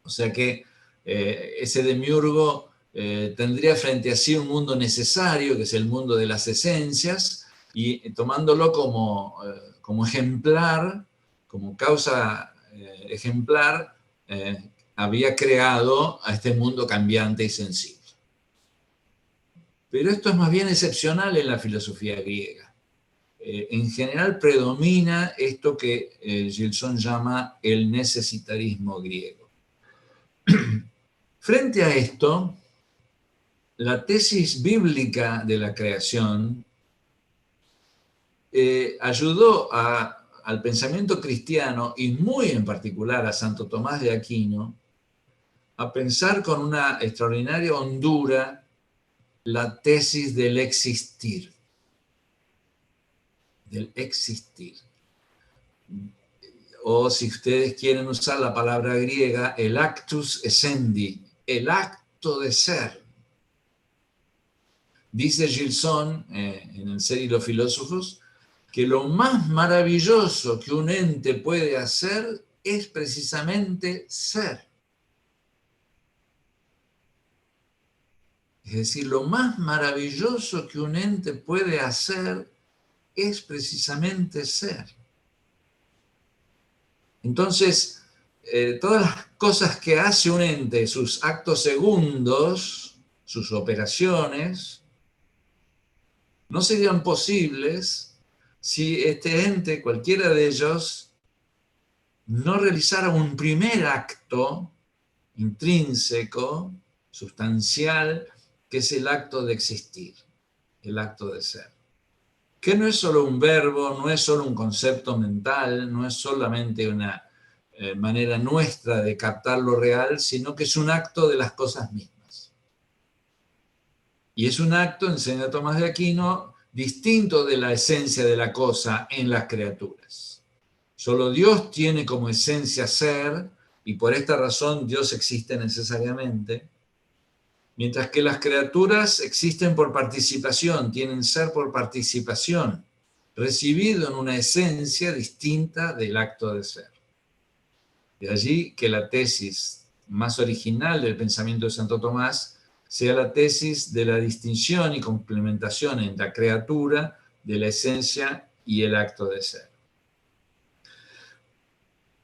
O sea que ese demiurgo tendría frente a sí un mundo necesario, que es el mundo de las esencias, y tomándolo como ejemplar, como causa ejemplar, había creado a este mundo cambiante y sensible. Pero esto es más bien excepcional en la filosofía griega. En general predomina esto que Gilson llama el necesitarismo griego. Frente a esto, la tesis bíblica de la creación ayudó al pensamiento cristiano, y muy en particular a Santo Tomás de Aquino, a pensar con una extraordinaria hondura la tesis del existir. Del existir. O si ustedes quieren usar la palabra griega, el actus essendi, el acto de ser. Dice Gilson en El ser y los filósofos que lo más maravilloso que un ente puede hacer es precisamente ser. Es decir, lo más maravilloso que un ente puede hacer es precisamente ser. Entonces, todas las cosas que hace un ente, sus actos segundos, sus operaciones, no serían posibles si este ente, cualquiera de ellos, no realizara un primer acto intrínseco, sustancial, que es el acto de existir, el acto de ser. Que no es solo un verbo, no es solo un concepto mental, no es solamente una manera nuestra de captar lo real, sino que es un acto de las cosas mismas. Y es un acto, enseña Tomás de Aquino, distinto de la esencia de la cosa en las criaturas. Solo Dios tiene como esencia ser, y por esta razón Dios existe necesariamente, mientras que las criaturas existen por participación, tienen ser por participación, recibido en una esencia distinta del acto de ser. De allí que la tesis más original del pensamiento de Santo Tomás sea la tesis de la distinción y complementación en la criatura de la esencia y el acto de ser.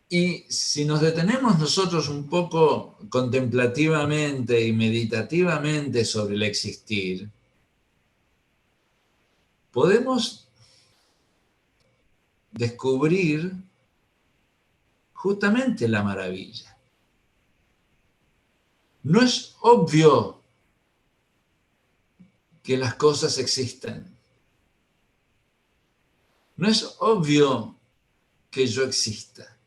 Y si nos detenemos nosotros un poco contemplativamente y meditativamente sobre el existir, podemos descubrir justamente la maravilla. No es obvio que las cosas existen. No es obvio que yo exista.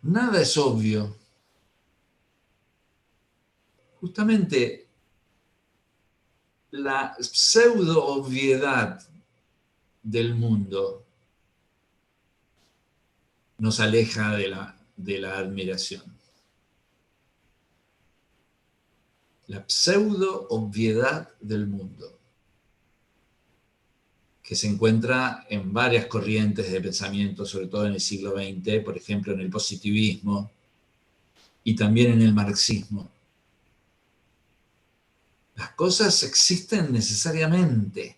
Nada es obvio. Justamente la pseudo-obviedad del mundo nos aleja de la admiración. La pseudo-obviedad del mundo, que se encuentra en varias corrientes de pensamiento, sobre todo en el siglo XX, por ejemplo en el positivismo y también en el marxismo. Las cosas existen necesariamente.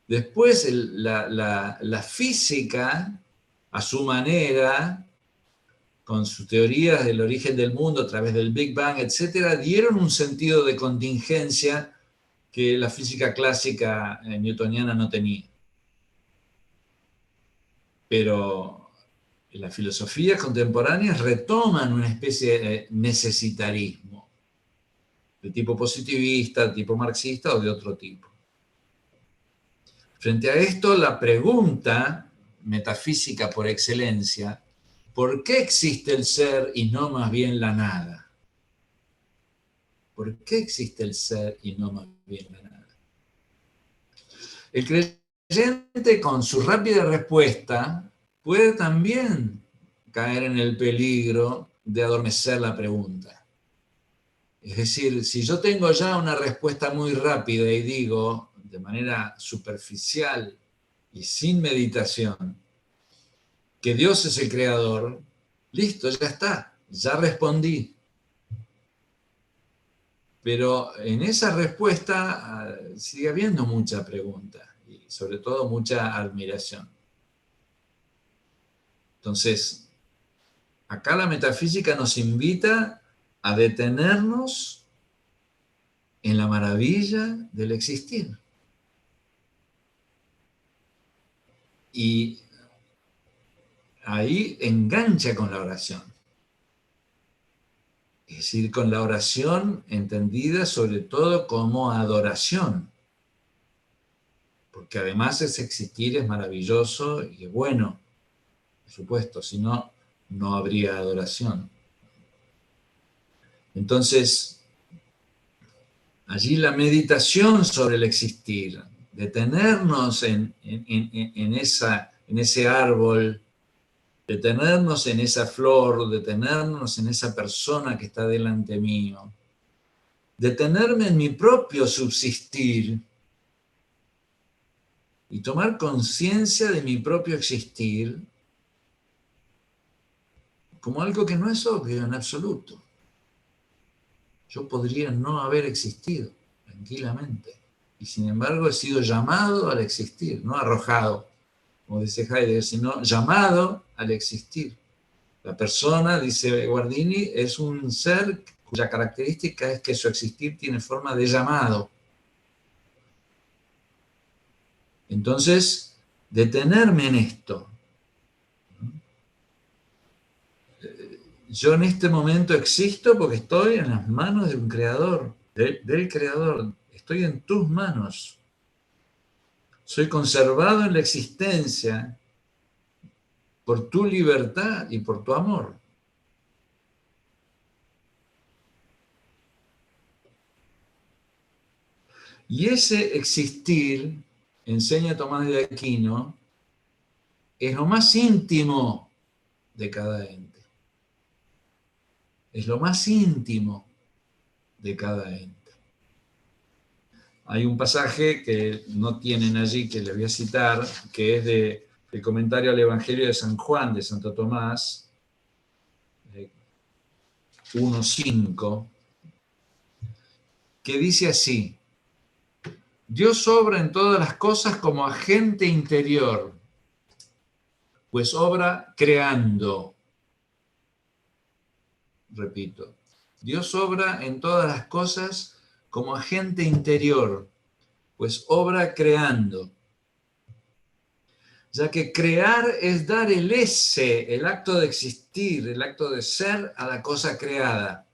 Después la física, a su manera, con sus teorías del origen del mundo a través del Big Bang, etcétera, dieron un sentido de contingencia que la física clásica newtoniana no tenía. Pero las filosofías contemporáneas retoman una especie de necesitarismo, de tipo positivista, de tipo marxista o de otro tipo. Frente a esto, la pregunta metafísica por excelencia, ¿por qué existe el ser y no más bien la nada? ¿Por qué existe el ser y no más bien la nada? El creyente, con su rápida respuesta, puede también caer en el peligro de adormecer la pregunta. Es decir, si yo tengo ya una respuesta muy rápida y digo de manera superficial y sin meditación que Dios es el creador, listo, ya está, ya respondí. Pero en esa respuesta sigue habiendo mucha pregunta y sobre todo mucha admiración. Entonces, acá la metafísica nos invita a detenernos en la maravilla del existir. Y ahí engancha con la oración. Es decir, con la oración entendida sobre todo como adoración. Porque además ese existir es maravilloso y es bueno, por supuesto, si no, no habría adoración. Entonces, allí la meditación sobre el existir, detenernos en ese árbol, detenernos en esa flor, detenernos en esa persona que está delante mío, detenerme en mi propio subsistir y tomar conciencia de mi propio existir como algo que no es obvio en absoluto. Yo podría no haber existido tranquilamente y sin embargo he sido llamado al existir, no arrojado, como dice Heidegger, sino llamado al existir. La persona, dice Guardini, es un ser cuya característica es que su existir tiene forma de llamado. Entonces, detenerme en esto. Yo en este momento existo porque estoy en las manos de un creador, del creador. Estoy en tus manos. Soy conservado en la existencia por tu libertad y por tu amor. Y ese existir, enseña Tomás de Aquino, es lo más íntimo de cada ente. Es lo más íntimo de cada ente. Hay un pasaje que no tienen allí, que les voy a citar, que es del comentario al Evangelio de San Juan, de Santo Tomás, 1.5, que dice así: Dios obra en todas las cosas como agente interior, pues obra creando. Repito, Dios obra en todas las cosas como agente interior, pues obra creando. Ya que crear es dar el ese, el acto de existir, el acto de ser a la cosa creada.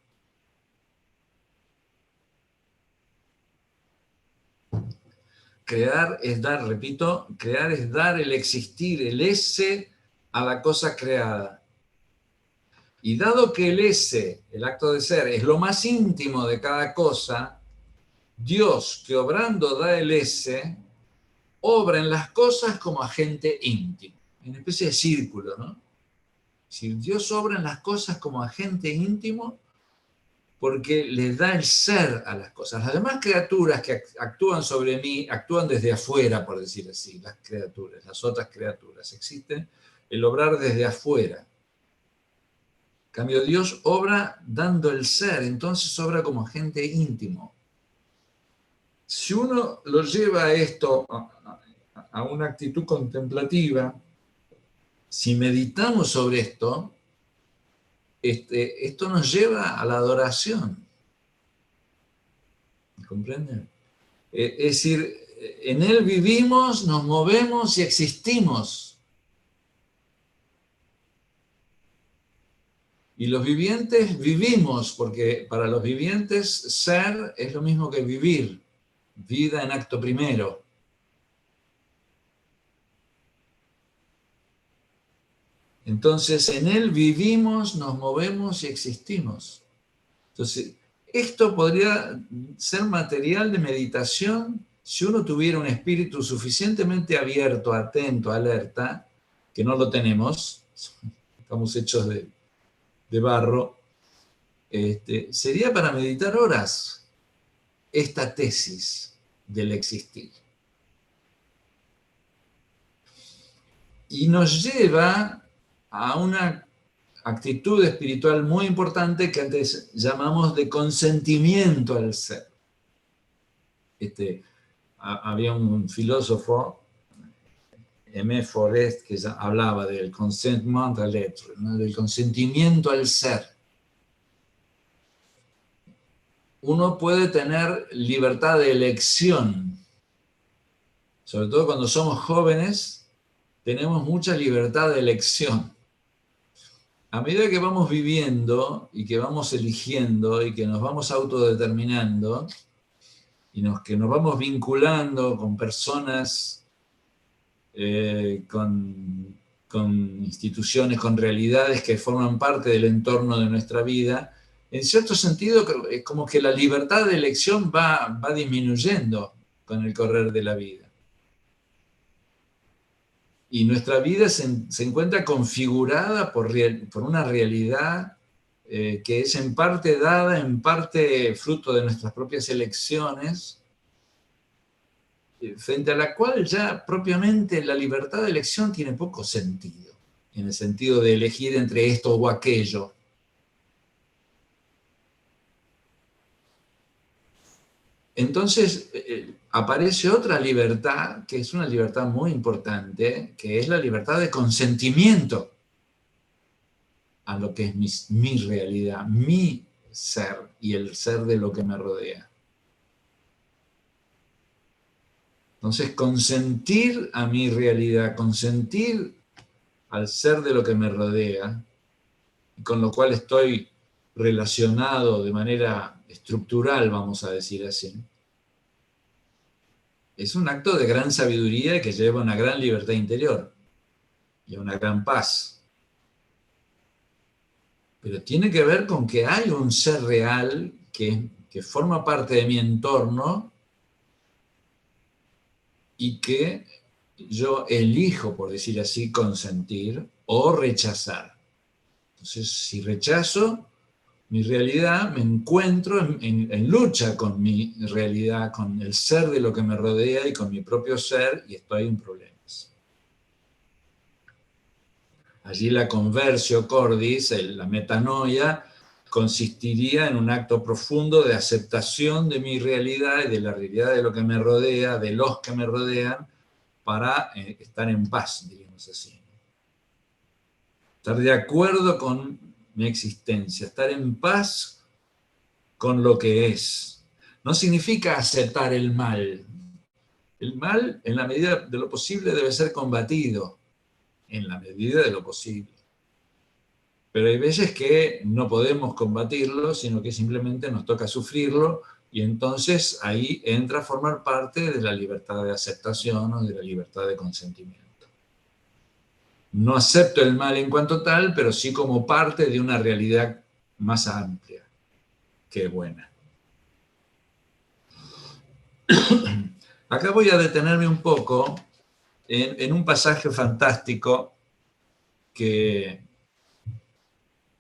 Crear es dar, repito, crear es dar el existir, el ese a la cosa creada. Y dado que el ese, el acto de ser, es lo más íntimo de cada cosa, Dios, que obrando da el ese, obra en las cosas como agente íntimo. Una especie de círculo, ¿no? Si Dios obra en las cosas como agente íntimo, porque le da el ser a las cosas. Las demás criaturas que actúan sobre mí, actúan desde afuera, por decir así, las criaturas, las otras criaturas. Existen el obrar desde afuera. En cambio, Dios obra dando el ser, entonces obra como agente íntimo. Si uno lo lleva a esto, a una actitud contemplativa, si meditamos sobre esto, esto nos lleva a la adoración. ¿Comprenden? Es decir, en Él vivimos, nos movemos y existimos. Y los vivientes vivimos, porque para los vivientes ser es lo mismo que vivir, vida en acto primero. Entonces, en Él vivimos, nos movemos y existimos. Entonces, esto podría ser material de meditación si uno tuviera un espíritu suficientemente abierto, atento, alerta, que no lo tenemos, estamos hechos de barro, sería para meditar horas esta tesis del existir. Y nos lleva a una actitud espiritual muy importante que antes llamamos de consentimiento al ser. Había un filósofo, M. Forest, que hablaba del consentement à l'être, ¿no? Del consentimiento al ser. Uno puede tener libertad de elección, sobre todo cuando somos jóvenes, tenemos mucha libertad de elección. A medida que vamos viviendo y que vamos eligiendo y que nos vamos autodeterminando y que nos vamos vinculando con personas, con instituciones, con realidades que forman parte del entorno de nuestra vida, en cierto sentido es como que la libertad de elección va disminuyendo con el correr de la vida. Y nuestra vida se encuentra configurada por una realidad que es en parte dada, en parte fruto de nuestras propias elecciones, frente a la cual ya propiamente la libertad de elección tiene poco sentido, en el sentido de elegir entre esto o aquello. Entonces aparece otra libertad, que es una libertad muy importante, que es la libertad de consentimiento a lo que es mi realidad, mi ser y el ser de lo que me rodea. Entonces, consentir a mi realidad, consentir al ser de lo que me rodea, con lo cual estoy relacionado de manera estructural, vamos a decir así, es un acto de gran sabiduría que lleva a una gran libertad interior y a una gran paz. Pero tiene que ver con que hay un ser real que forma parte de mi entorno y que yo elijo, por decir así, consentir o rechazar. Entonces, si rechazo mi realidad, me encuentro en lucha con mi realidad, con el ser de lo que me rodea y con mi propio ser, y estoy en problemas. Allí la conversio cordis, la metanoia, consistiría en un acto profundo de aceptación de mi realidad y de la realidad de lo que me rodea, de los que me rodean, para estar en paz, diríamos así. Estar de acuerdo con mi existencia, estar en paz con lo que es. No significa aceptar el mal. El mal, en la medida de lo posible, debe ser combatido, en la medida de lo posible. Pero hay veces que no podemos combatirlo, sino que simplemente nos toca sufrirlo, y entonces ahí entra a formar parte de la libertad de aceptación o de la libertad de consentimiento. No acepto el mal en cuanto tal, pero sí como parte de una realidad más amplia, que buena. Acá voy a detenerme un poco en un pasaje fantástico que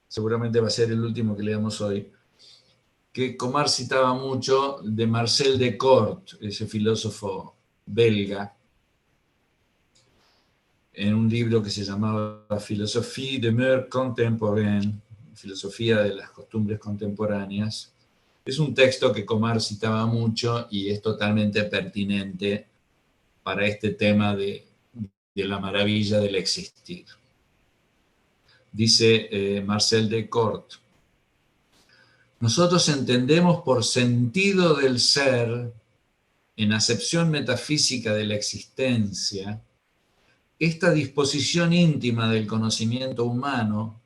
seguramente va a ser el último que leamos hoy, que Comar citaba mucho, de Marcel Descartes, ese filósofo belga, en un libro que se llamaba Philosophie des mœurs contemporaines, Filosofía de las costumbres contemporáneas. Es un texto que Comar citaba mucho y es totalmente pertinente para este tema de la maravilla del existir. Dice Marcel Descartes: nosotros entendemos por sentido del ser, en acepción metafísica de la existencia, esta disposición íntima del conocimiento humano,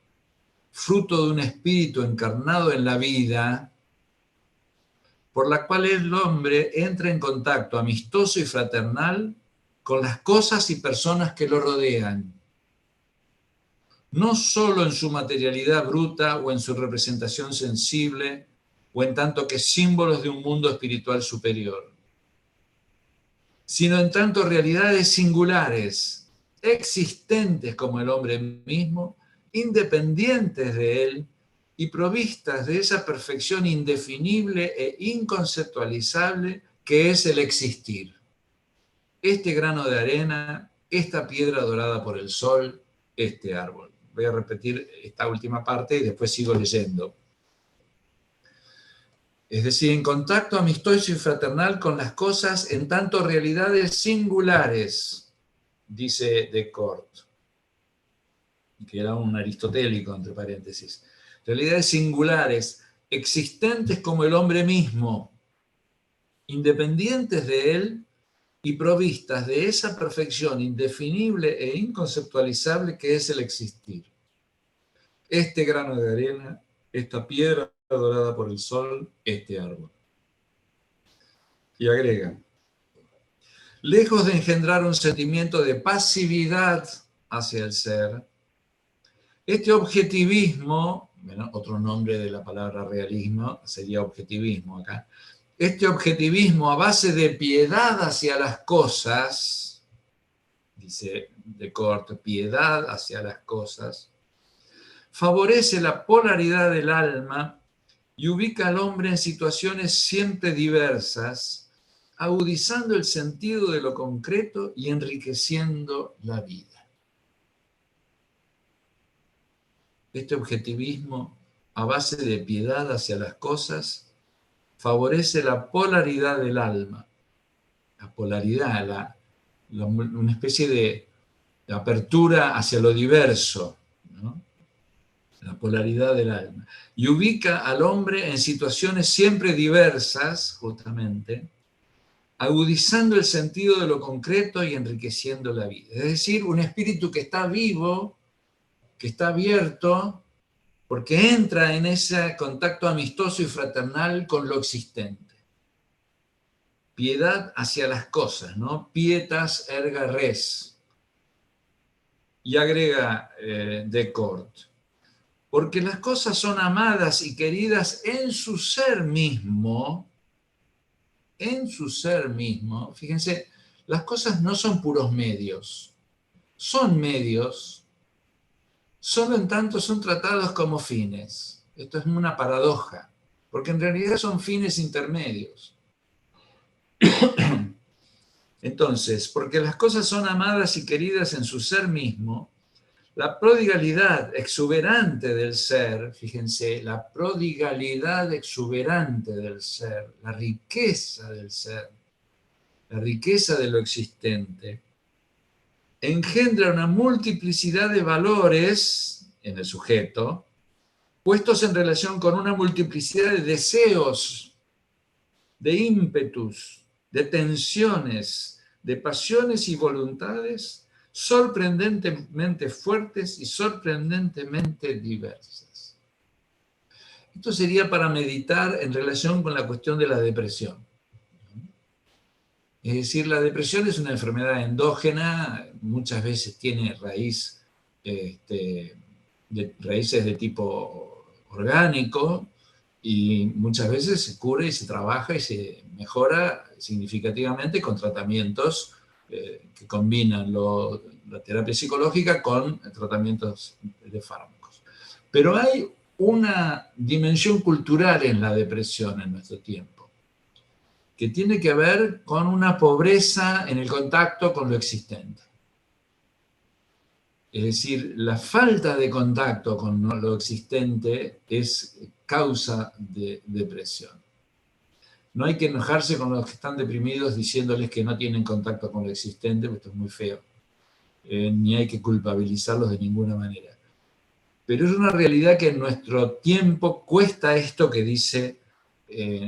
fruto de un espíritu encarnado en la vida, por la cual el hombre entra en contacto amistoso y fraternal con las cosas y personas que lo rodean, no solo en su materialidad bruta o en su representación sensible, o en tanto que símbolos de un mundo espiritual superior, sino en tanto realidades singulares, existentes como el hombre mismo independientes de él y provistas de esa perfección indefinible e inconceptualizable que es el existir. Este grano de arena, esta piedra dorada por el sol, este árbol. Voy a repetir esta última parte y después sigo leyendo. Es decir, en contacto amistoso y fraternal con las cosas en tanto realidades singulares, dice Descartes, que era un aristotélico, entre paréntesis. Realidades singulares, existentes como el hombre mismo, independientes de él y provistas de esa perfección indefinible e inconceptualizable que es el existir. Este grano de arena, esta piedra dorada por el sol, este árbol. Y agrega, lejos de engendrar un sentimiento de pasividad hacia el ser, este objetivismo, bueno, otro nombre de la palabra realismo sería objetivismo acá, este objetivismo a base de piedad hacia las cosas, dice Descartes, piedad hacia las cosas, favorece la polaridad del alma y ubica al hombre en situaciones siempre diversas, agudizando el sentido de lo concreto y enriqueciendo la vida. Este objetivismo, a base de piedad hacia las cosas, favorece la polaridad del alma. La polaridad, una especie de apertura hacia lo diverso, ¿no? La polaridad del alma. Y ubica al hombre en situaciones siempre diversas, justamente, agudizando el sentido de lo concreto y enriqueciendo la vida. Es decir, un espíritu que está vivo, que está abierto, porque entra en ese contacto amistoso y fraternal con lo existente. Piedad hacia las cosas, ¿no? Pietas erga res. Y agrega Descartes, porque las cosas son amadas y queridas en su ser mismo, fíjense, las cosas no son puros medios, son medios, solo en tanto son tratados como fines. Esto es una paradoja, porque en realidad son fines intermedios. Entonces, porque las cosas son amadas y queridas en su ser mismo, la prodigalidad exuberante del ser, fíjense, la prodigalidad exuberante del ser, la riqueza del ser, la riqueza de lo existente, engendra una multiplicidad de valores en el sujeto, puestos en relación con una multiplicidad de deseos, de ímpetus, de tensiones, de pasiones y voluntades sorprendentemente fuertes y sorprendentemente diversas. Esto sería para meditar en relación con la cuestión de la depresión. Es decir, la depresión es una enfermedad endógena, muchas veces tiene raíces de tipo orgánico y muchas veces se cura y se trabaja y se mejora significativamente con tratamientos que combinan la terapia psicológica con tratamientos de fármacos. Pero hay una dimensión cultural en la depresión en nuestro tiempo, que tiene que ver con una pobreza en el contacto con lo existente. Es decir, la falta de contacto con lo existente es causa de depresión. No hay que enojarse con los que están deprimidos diciéndoles que no tienen contacto con lo existente, porque esto es muy feo. Ni hay que culpabilizarlos de ninguna manera. Pero es una realidad que en nuestro tiempo cuesta esto que dice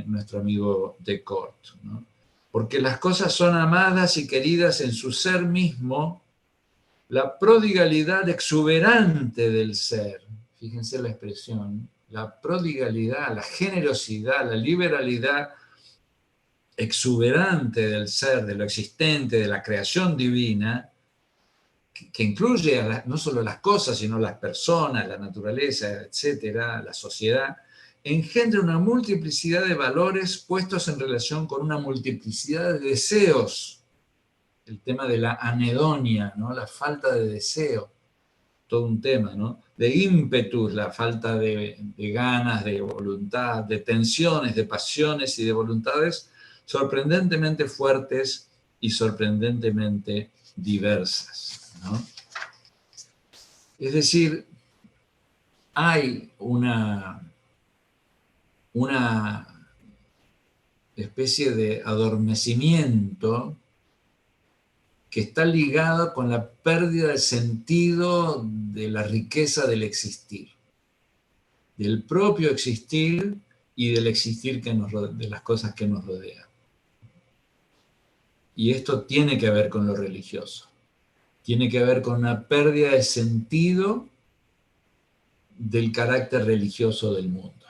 nuestro amigo Descartes, ¿no? Porque las cosas son amadas y queridas en su ser mismo, la prodigalidad exuberante del ser, fíjense la expresión, la prodigalidad, la generosidad, la liberalidad exuberante del ser, de lo existente, de la creación divina, que incluye no solo las cosas, sino las personas, la naturaleza, etcétera, la sociedad, engendra una multiplicidad de valores puestos en relación con una multiplicidad de deseos. El tema de la anedonia, ¿no? La falta de deseo. todo un tema, ¿no? De ímpetus, la falta de ganas, de voluntad, de tensiones, de pasiones y de voluntades sorprendentemente fuertes y sorprendentemente diversas, ¿no? Es decir, hay una especie de adormecimiento que está ligado con la pérdida del sentido de la riqueza del existir, del propio existir y del existir de las cosas que nos rodean. Y esto tiene que ver con lo religioso, tiene que ver con una pérdida de sentido del carácter religioso del mundo.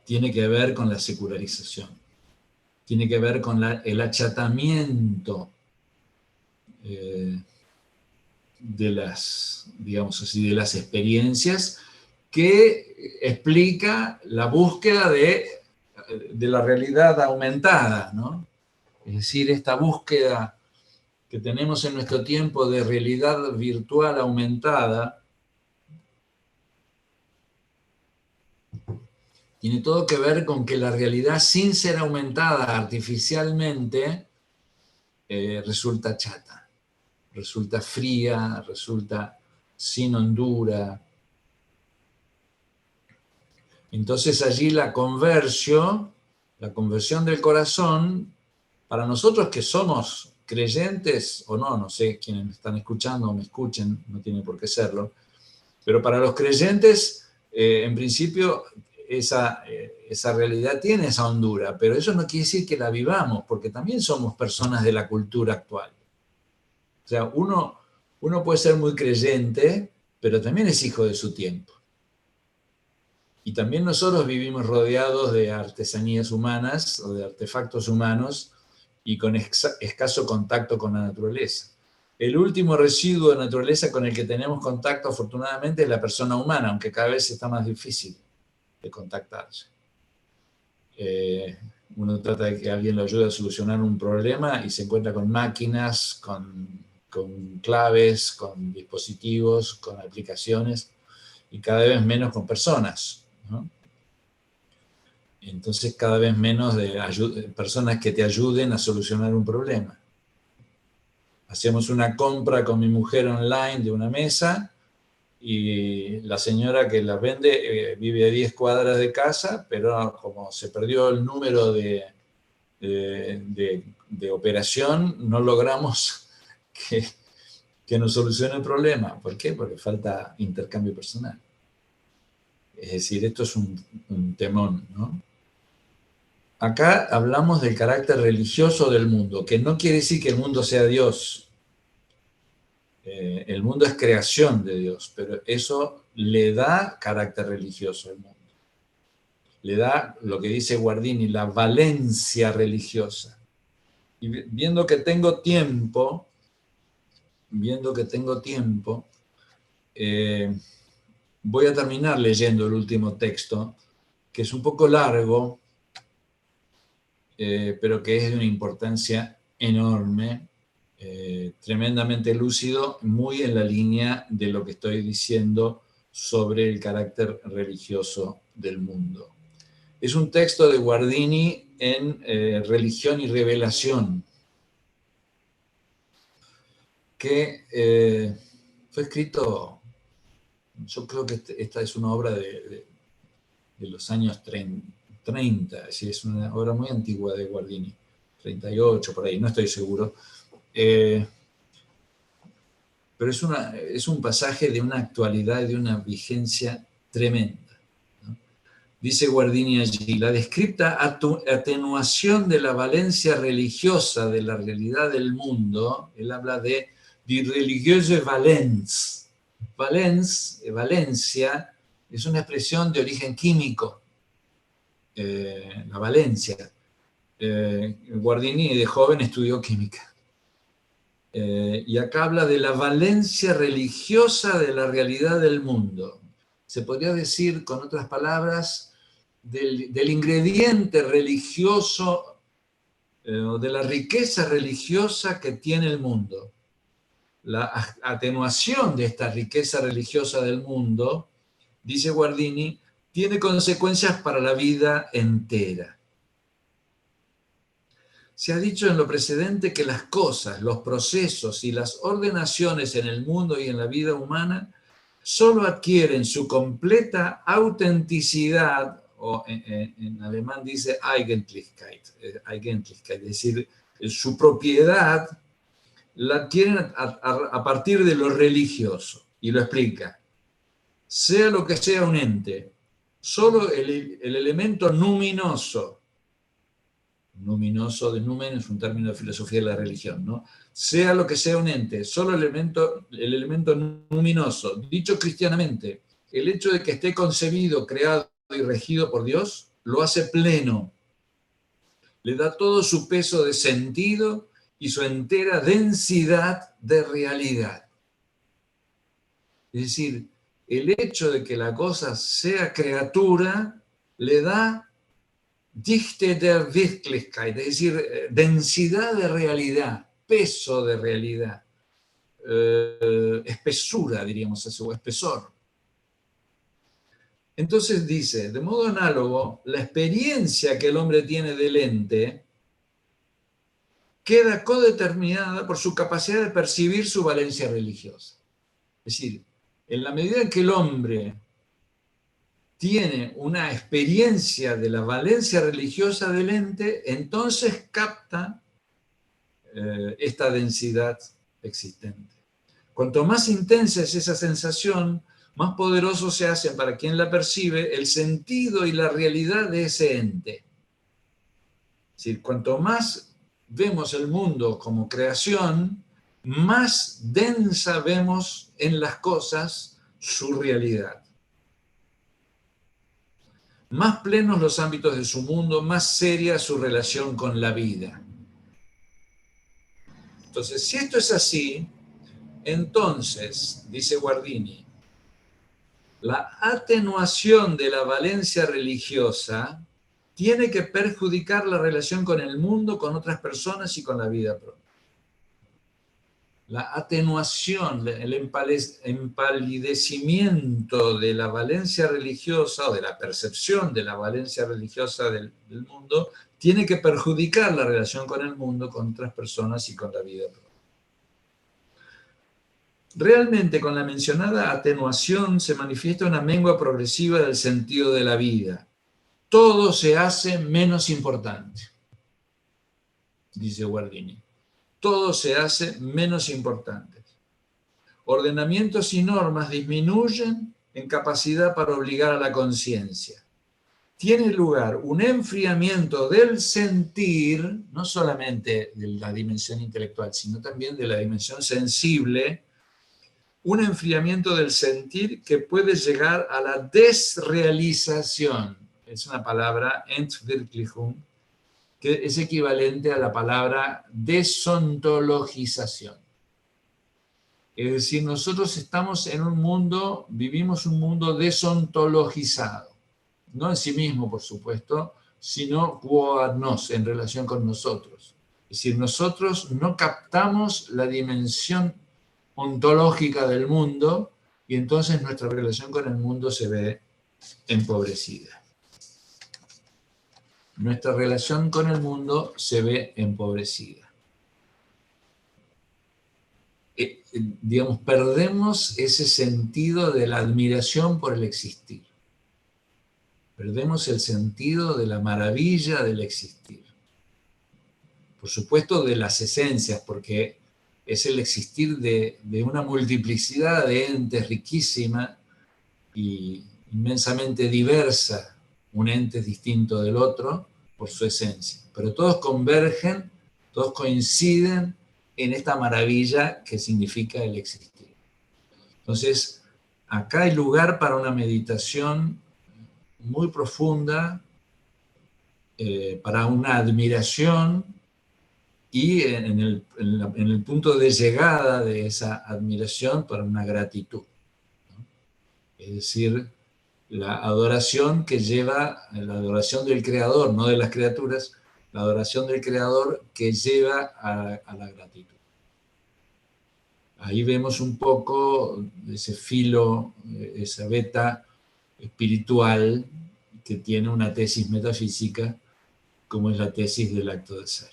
Tiene que ver con la secularización, tiene que ver con el achatamiento de las, digamos así, de las experiencias que explica la búsqueda de la realidad aumentada, ¿no? Es decir, esta búsqueda que tenemos en nuestro tiempo de realidad virtual aumentada tiene todo que ver con que la realidad, sin ser aumentada artificialmente, resulta chata, resulta fría, resulta sin hondura. Entonces allí la conversión del corazón, para nosotros que somos creyentes o no, no sé quiénes me están escuchando o me escuchen, no tiene por qué serlo, pero para los creyentes, en principio, esa realidad tiene esa hondura, pero eso no quiere decir que la vivamos, porque también somos personas de la cultura actual. O sea, uno puede ser muy creyente, pero también es hijo de su tiempo. Y también nosotros vivimos rodeados de artesanías humanas o de artefactos humanos y con escaso contacto con la naturaleza. El último residuo de naturaleza con el que tenemos contacto, afortunadamente, es la persona humana, aunque cada vez está más difícil de contactarse. Uno trata de que alguien lo ayude a solucionar un problema y se encuentra con máquinas, con claves, con dispositivos, con aplicaciones y cada vez menos con personas, ¿no? Entonces cada vez menos de personas que te ayuden a solucionar un problema. Hacíamos una compra con mi mujer online de una mesa y la señora que la vende vive a 10 cuadras de casa, pero como se perdió el número de operación, no logramos que nos solucione el problema. ¿Por qué? Porque falta intercambio personal. Es decir, esto es un temón, ¿no? Acá hablamos del carácter religioso del mundo, que no quiere decir que el mundo sea Dios. El mundo es creación de Dios, pero eso le da carácter religioso al mundo. Le da lo que dice Guardini, la valencia religiosa. Y viendo que tengo tiempo, voy a terminar leyendo el último texto, que es un poco largo, pero que es de una importancia enorme, tremendamente lúcido, muy en la línea de lo que estoy diciendo sobre el carácter religioso del mundo. Es un texto de Guardini en Religión y Revelación, que fue escrito, yo creo que esta es una obra de los años 30, es decir, es una obra muy antigua de Guardini, 38, por ahí, no estoy seguro. Pero es un pasaje de una actualidad y de una vigencia tremenda, ¿no? Dice Guardini allí, la descripta atenuación de la valencia religiosa de la realidad del mundo, él habla de die religiöse Valenz. Valencia, es una expresión de origen químico, la valencia. Guardini de joven estudió química. Y acá habla de la valencia religiosa de la realidad del mundo. Se podría decir, con otras palabras, del ingrediente religioso, de la riqueza religiosa que tiene el mundo. la atenuación de esta riqueza religiosa del mundo, dice Guardini, tiene consecuencias para la vida entera. Se ha dicho en lo precedente que las cosas, los procesos y las ordenaciones en el mundo y en la vida humana solo adquieren su completa autenticidad, o en alemán dice Eigentlichkeit, es decir, su propiedad la adquieren a partir de lo religioso. Y lo explica. Sea lo que sea un ente, solo el elemento luminoso de numen es un término de filosofía de la religión, ¿no? Sea lo que sea un ente, solo el elemento luminoso, dicho cristianamente, el hecho de que esté concebido, creado y regido por Dios, lo hace pleno. Le da todo su peso de sentido y su entera densidad de realidad. Es decir, el hecho de que la cosa sea criatura le da Dichte der Wirklichkeit, es decir, densidad de realidad, peso de realidad, espesura, diríamos así, o espesor. Entonces dice, de modo análogo, la experiencia que el hombre tiene del ente queda codeterminada por su capacidad de percibir su valencia religiosa. Es decir, en la medida en que el hombre tiene una experiencia de la valencia religiosa del ente, entonces capta esta densidad existente. Cuanto más intensa es esa sensación, más poderoso se hace para quien la percibe el sentido y la realidad de ese ente. Es decir, cuanto más vemos el mundo como creación, más densa vemos en las cosas su realidad. Más plenos los ámbitos de su mundo, más seria su relación con la vida. Entonces, si esto es así, entonces, dice Guardini, la atenuación de la valencia religiosa tiene que perjudicar la relación con el mundo, con otras personas y con la vida propia. La atenuación, el empalidecimiento de la valencia religiosa o de la percepción de la valencia religiosa del mundo tiene que perjudicar la relación con el mundo, con otras personas y con la vida propia. Realmente, con la mencionada atenuación se manifiesta una mengua progresiva del sentido de la vida. Todo se hace menos importante, dice Guardini. Todo se hace menos importante. Ordenamientos y normas disminuyen en capacidad para obligar a la conciencia. Tiene lugar un enfriamiento del sentir, no solamente de la dimensión intelectual, sino también de la dimensión sensible, un enfriamiento del sentir que puede llegar a la desrealización. Es una palabra, Entwirklichung, que es equivalente a la palabra desontologización. Es decir, nosotros estamos en un mundo, vivimos un mundo desontologizado. No en sí mismo, por supuesto, sino quod nos, en relación con nosotros. Es decir, nosotros no captamos la dimensión ontológica del mundo y entonces nuestra relación con el mundo se ve empobrecida. Nuestra relación con el mundo se ve empobrecida. Digamos, perdemos ese sentido de la admiración por el existir. Perdemos el sentido de la maravilla del existir. Por supuesto, de las esencias, porque es el existir de una multiplicidad de entes riquísima y inmensamente diversa. Un ente es distinto del otro por su esencia. Pero todos convergen, todos coinciden en esta maravilla que significa el existir. Entonces, acá hay lugar para una meditación muy profunda, para una admiración y en el punto de llegada de esa admiración para una gratitud, ¿no? Es decir, la adoración que lleva, la adoración del Creador, no de las criaturas, la adoración del Creador que lleva a la gratitud. ahí vemos un poco ese filo, esa veta espiritual que tiene una tesis metafísica, como es la tesis del acto de ser.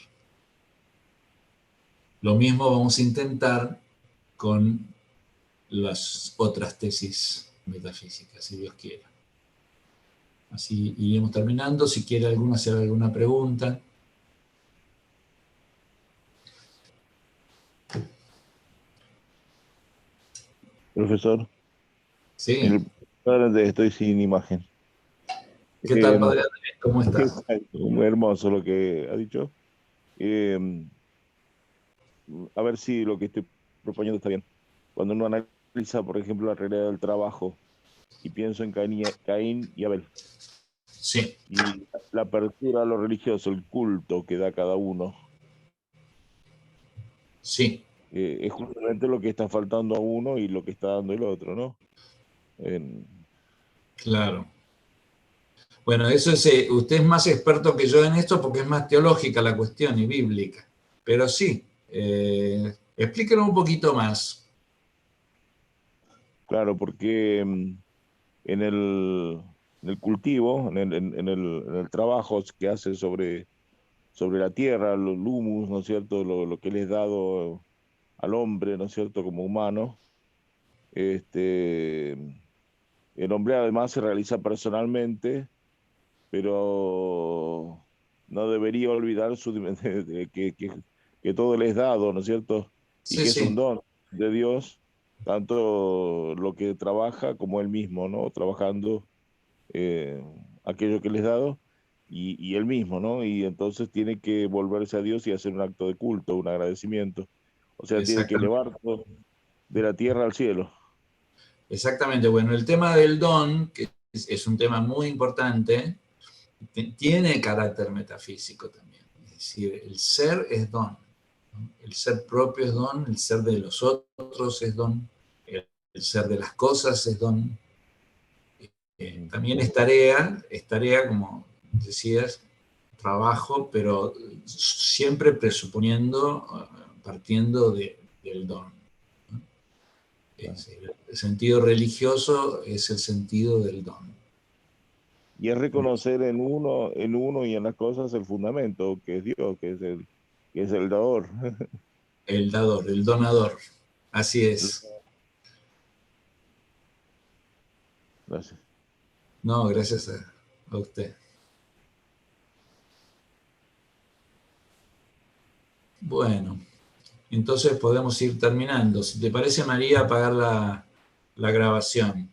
Lo mismo vamos a intentar con las otras tesis metafísicas, si Dios quiere. Así iremos terminando. Si quiere alguno hacer alguna pregunta. Profesor, Sí. en el padre estoy sin imagen. ¿Qué tal, Padre Andrés? ¿Cómo está? Muy hermoso lo que ha dicho. Eh, a ver si lo que estoy proponiendo está bien. Cuando uno analiza, por ejemplo, la realidad del trabajo y pienso en Caín y Abel, Sí, y la apertura a lo religioso, el culto que da cada uno, sí, es justamente lo que está faltando a uno y lo que está dando el otro, ¿no? En- claro. Bueno, eso es, usted es más experto que yo en esto porque es más teológica la cuestión y bíblica. Pero sí, explíquelo un poquito más. claro, porque en en el cultivo, en el trabajo que hace sobre la tierra, los humus, ¿no es cierto? Lo que le es dado al hombre, ¿no es cierto? Como humano. Este, el hombre además se realiza personalmente, pero no debería olvidar que todo le es dado, ¿no es cierto? Y Sí, que es un sí, don de Dios, tanto lo que trabaja como él mismo, ¿no? Trabajando eh, aquello que les he dado y él mismo, ¿no? Y entonces tiene que volverse a Dios y hacer un acto de culto, un agradecimiento. O sea, tiene que exactamente. elevar todo de la tierra al cielo. Exactamente. Bueno, el tema del don, que es un tema muy importante, tiene carácter metafísico también. Es decir, el ser es don, ¿no? El ser propio es don, el ser de los otros es don, el ser de las cosas es don. Ujú. También es tarea, como decías, trabajo, pero siempre presuponiendo, partiendo del don, ¿no? Claro. El sentido religioso es el sentido del don. Y es reconocer en uno y en las cosas el fundamento, que es Dios, que es el dador. El dador, el donador. Así es. Gracias. No, gracias a usted. Bueno, entonces podemos ir terminando. Si te parece, María, apagar la grabación.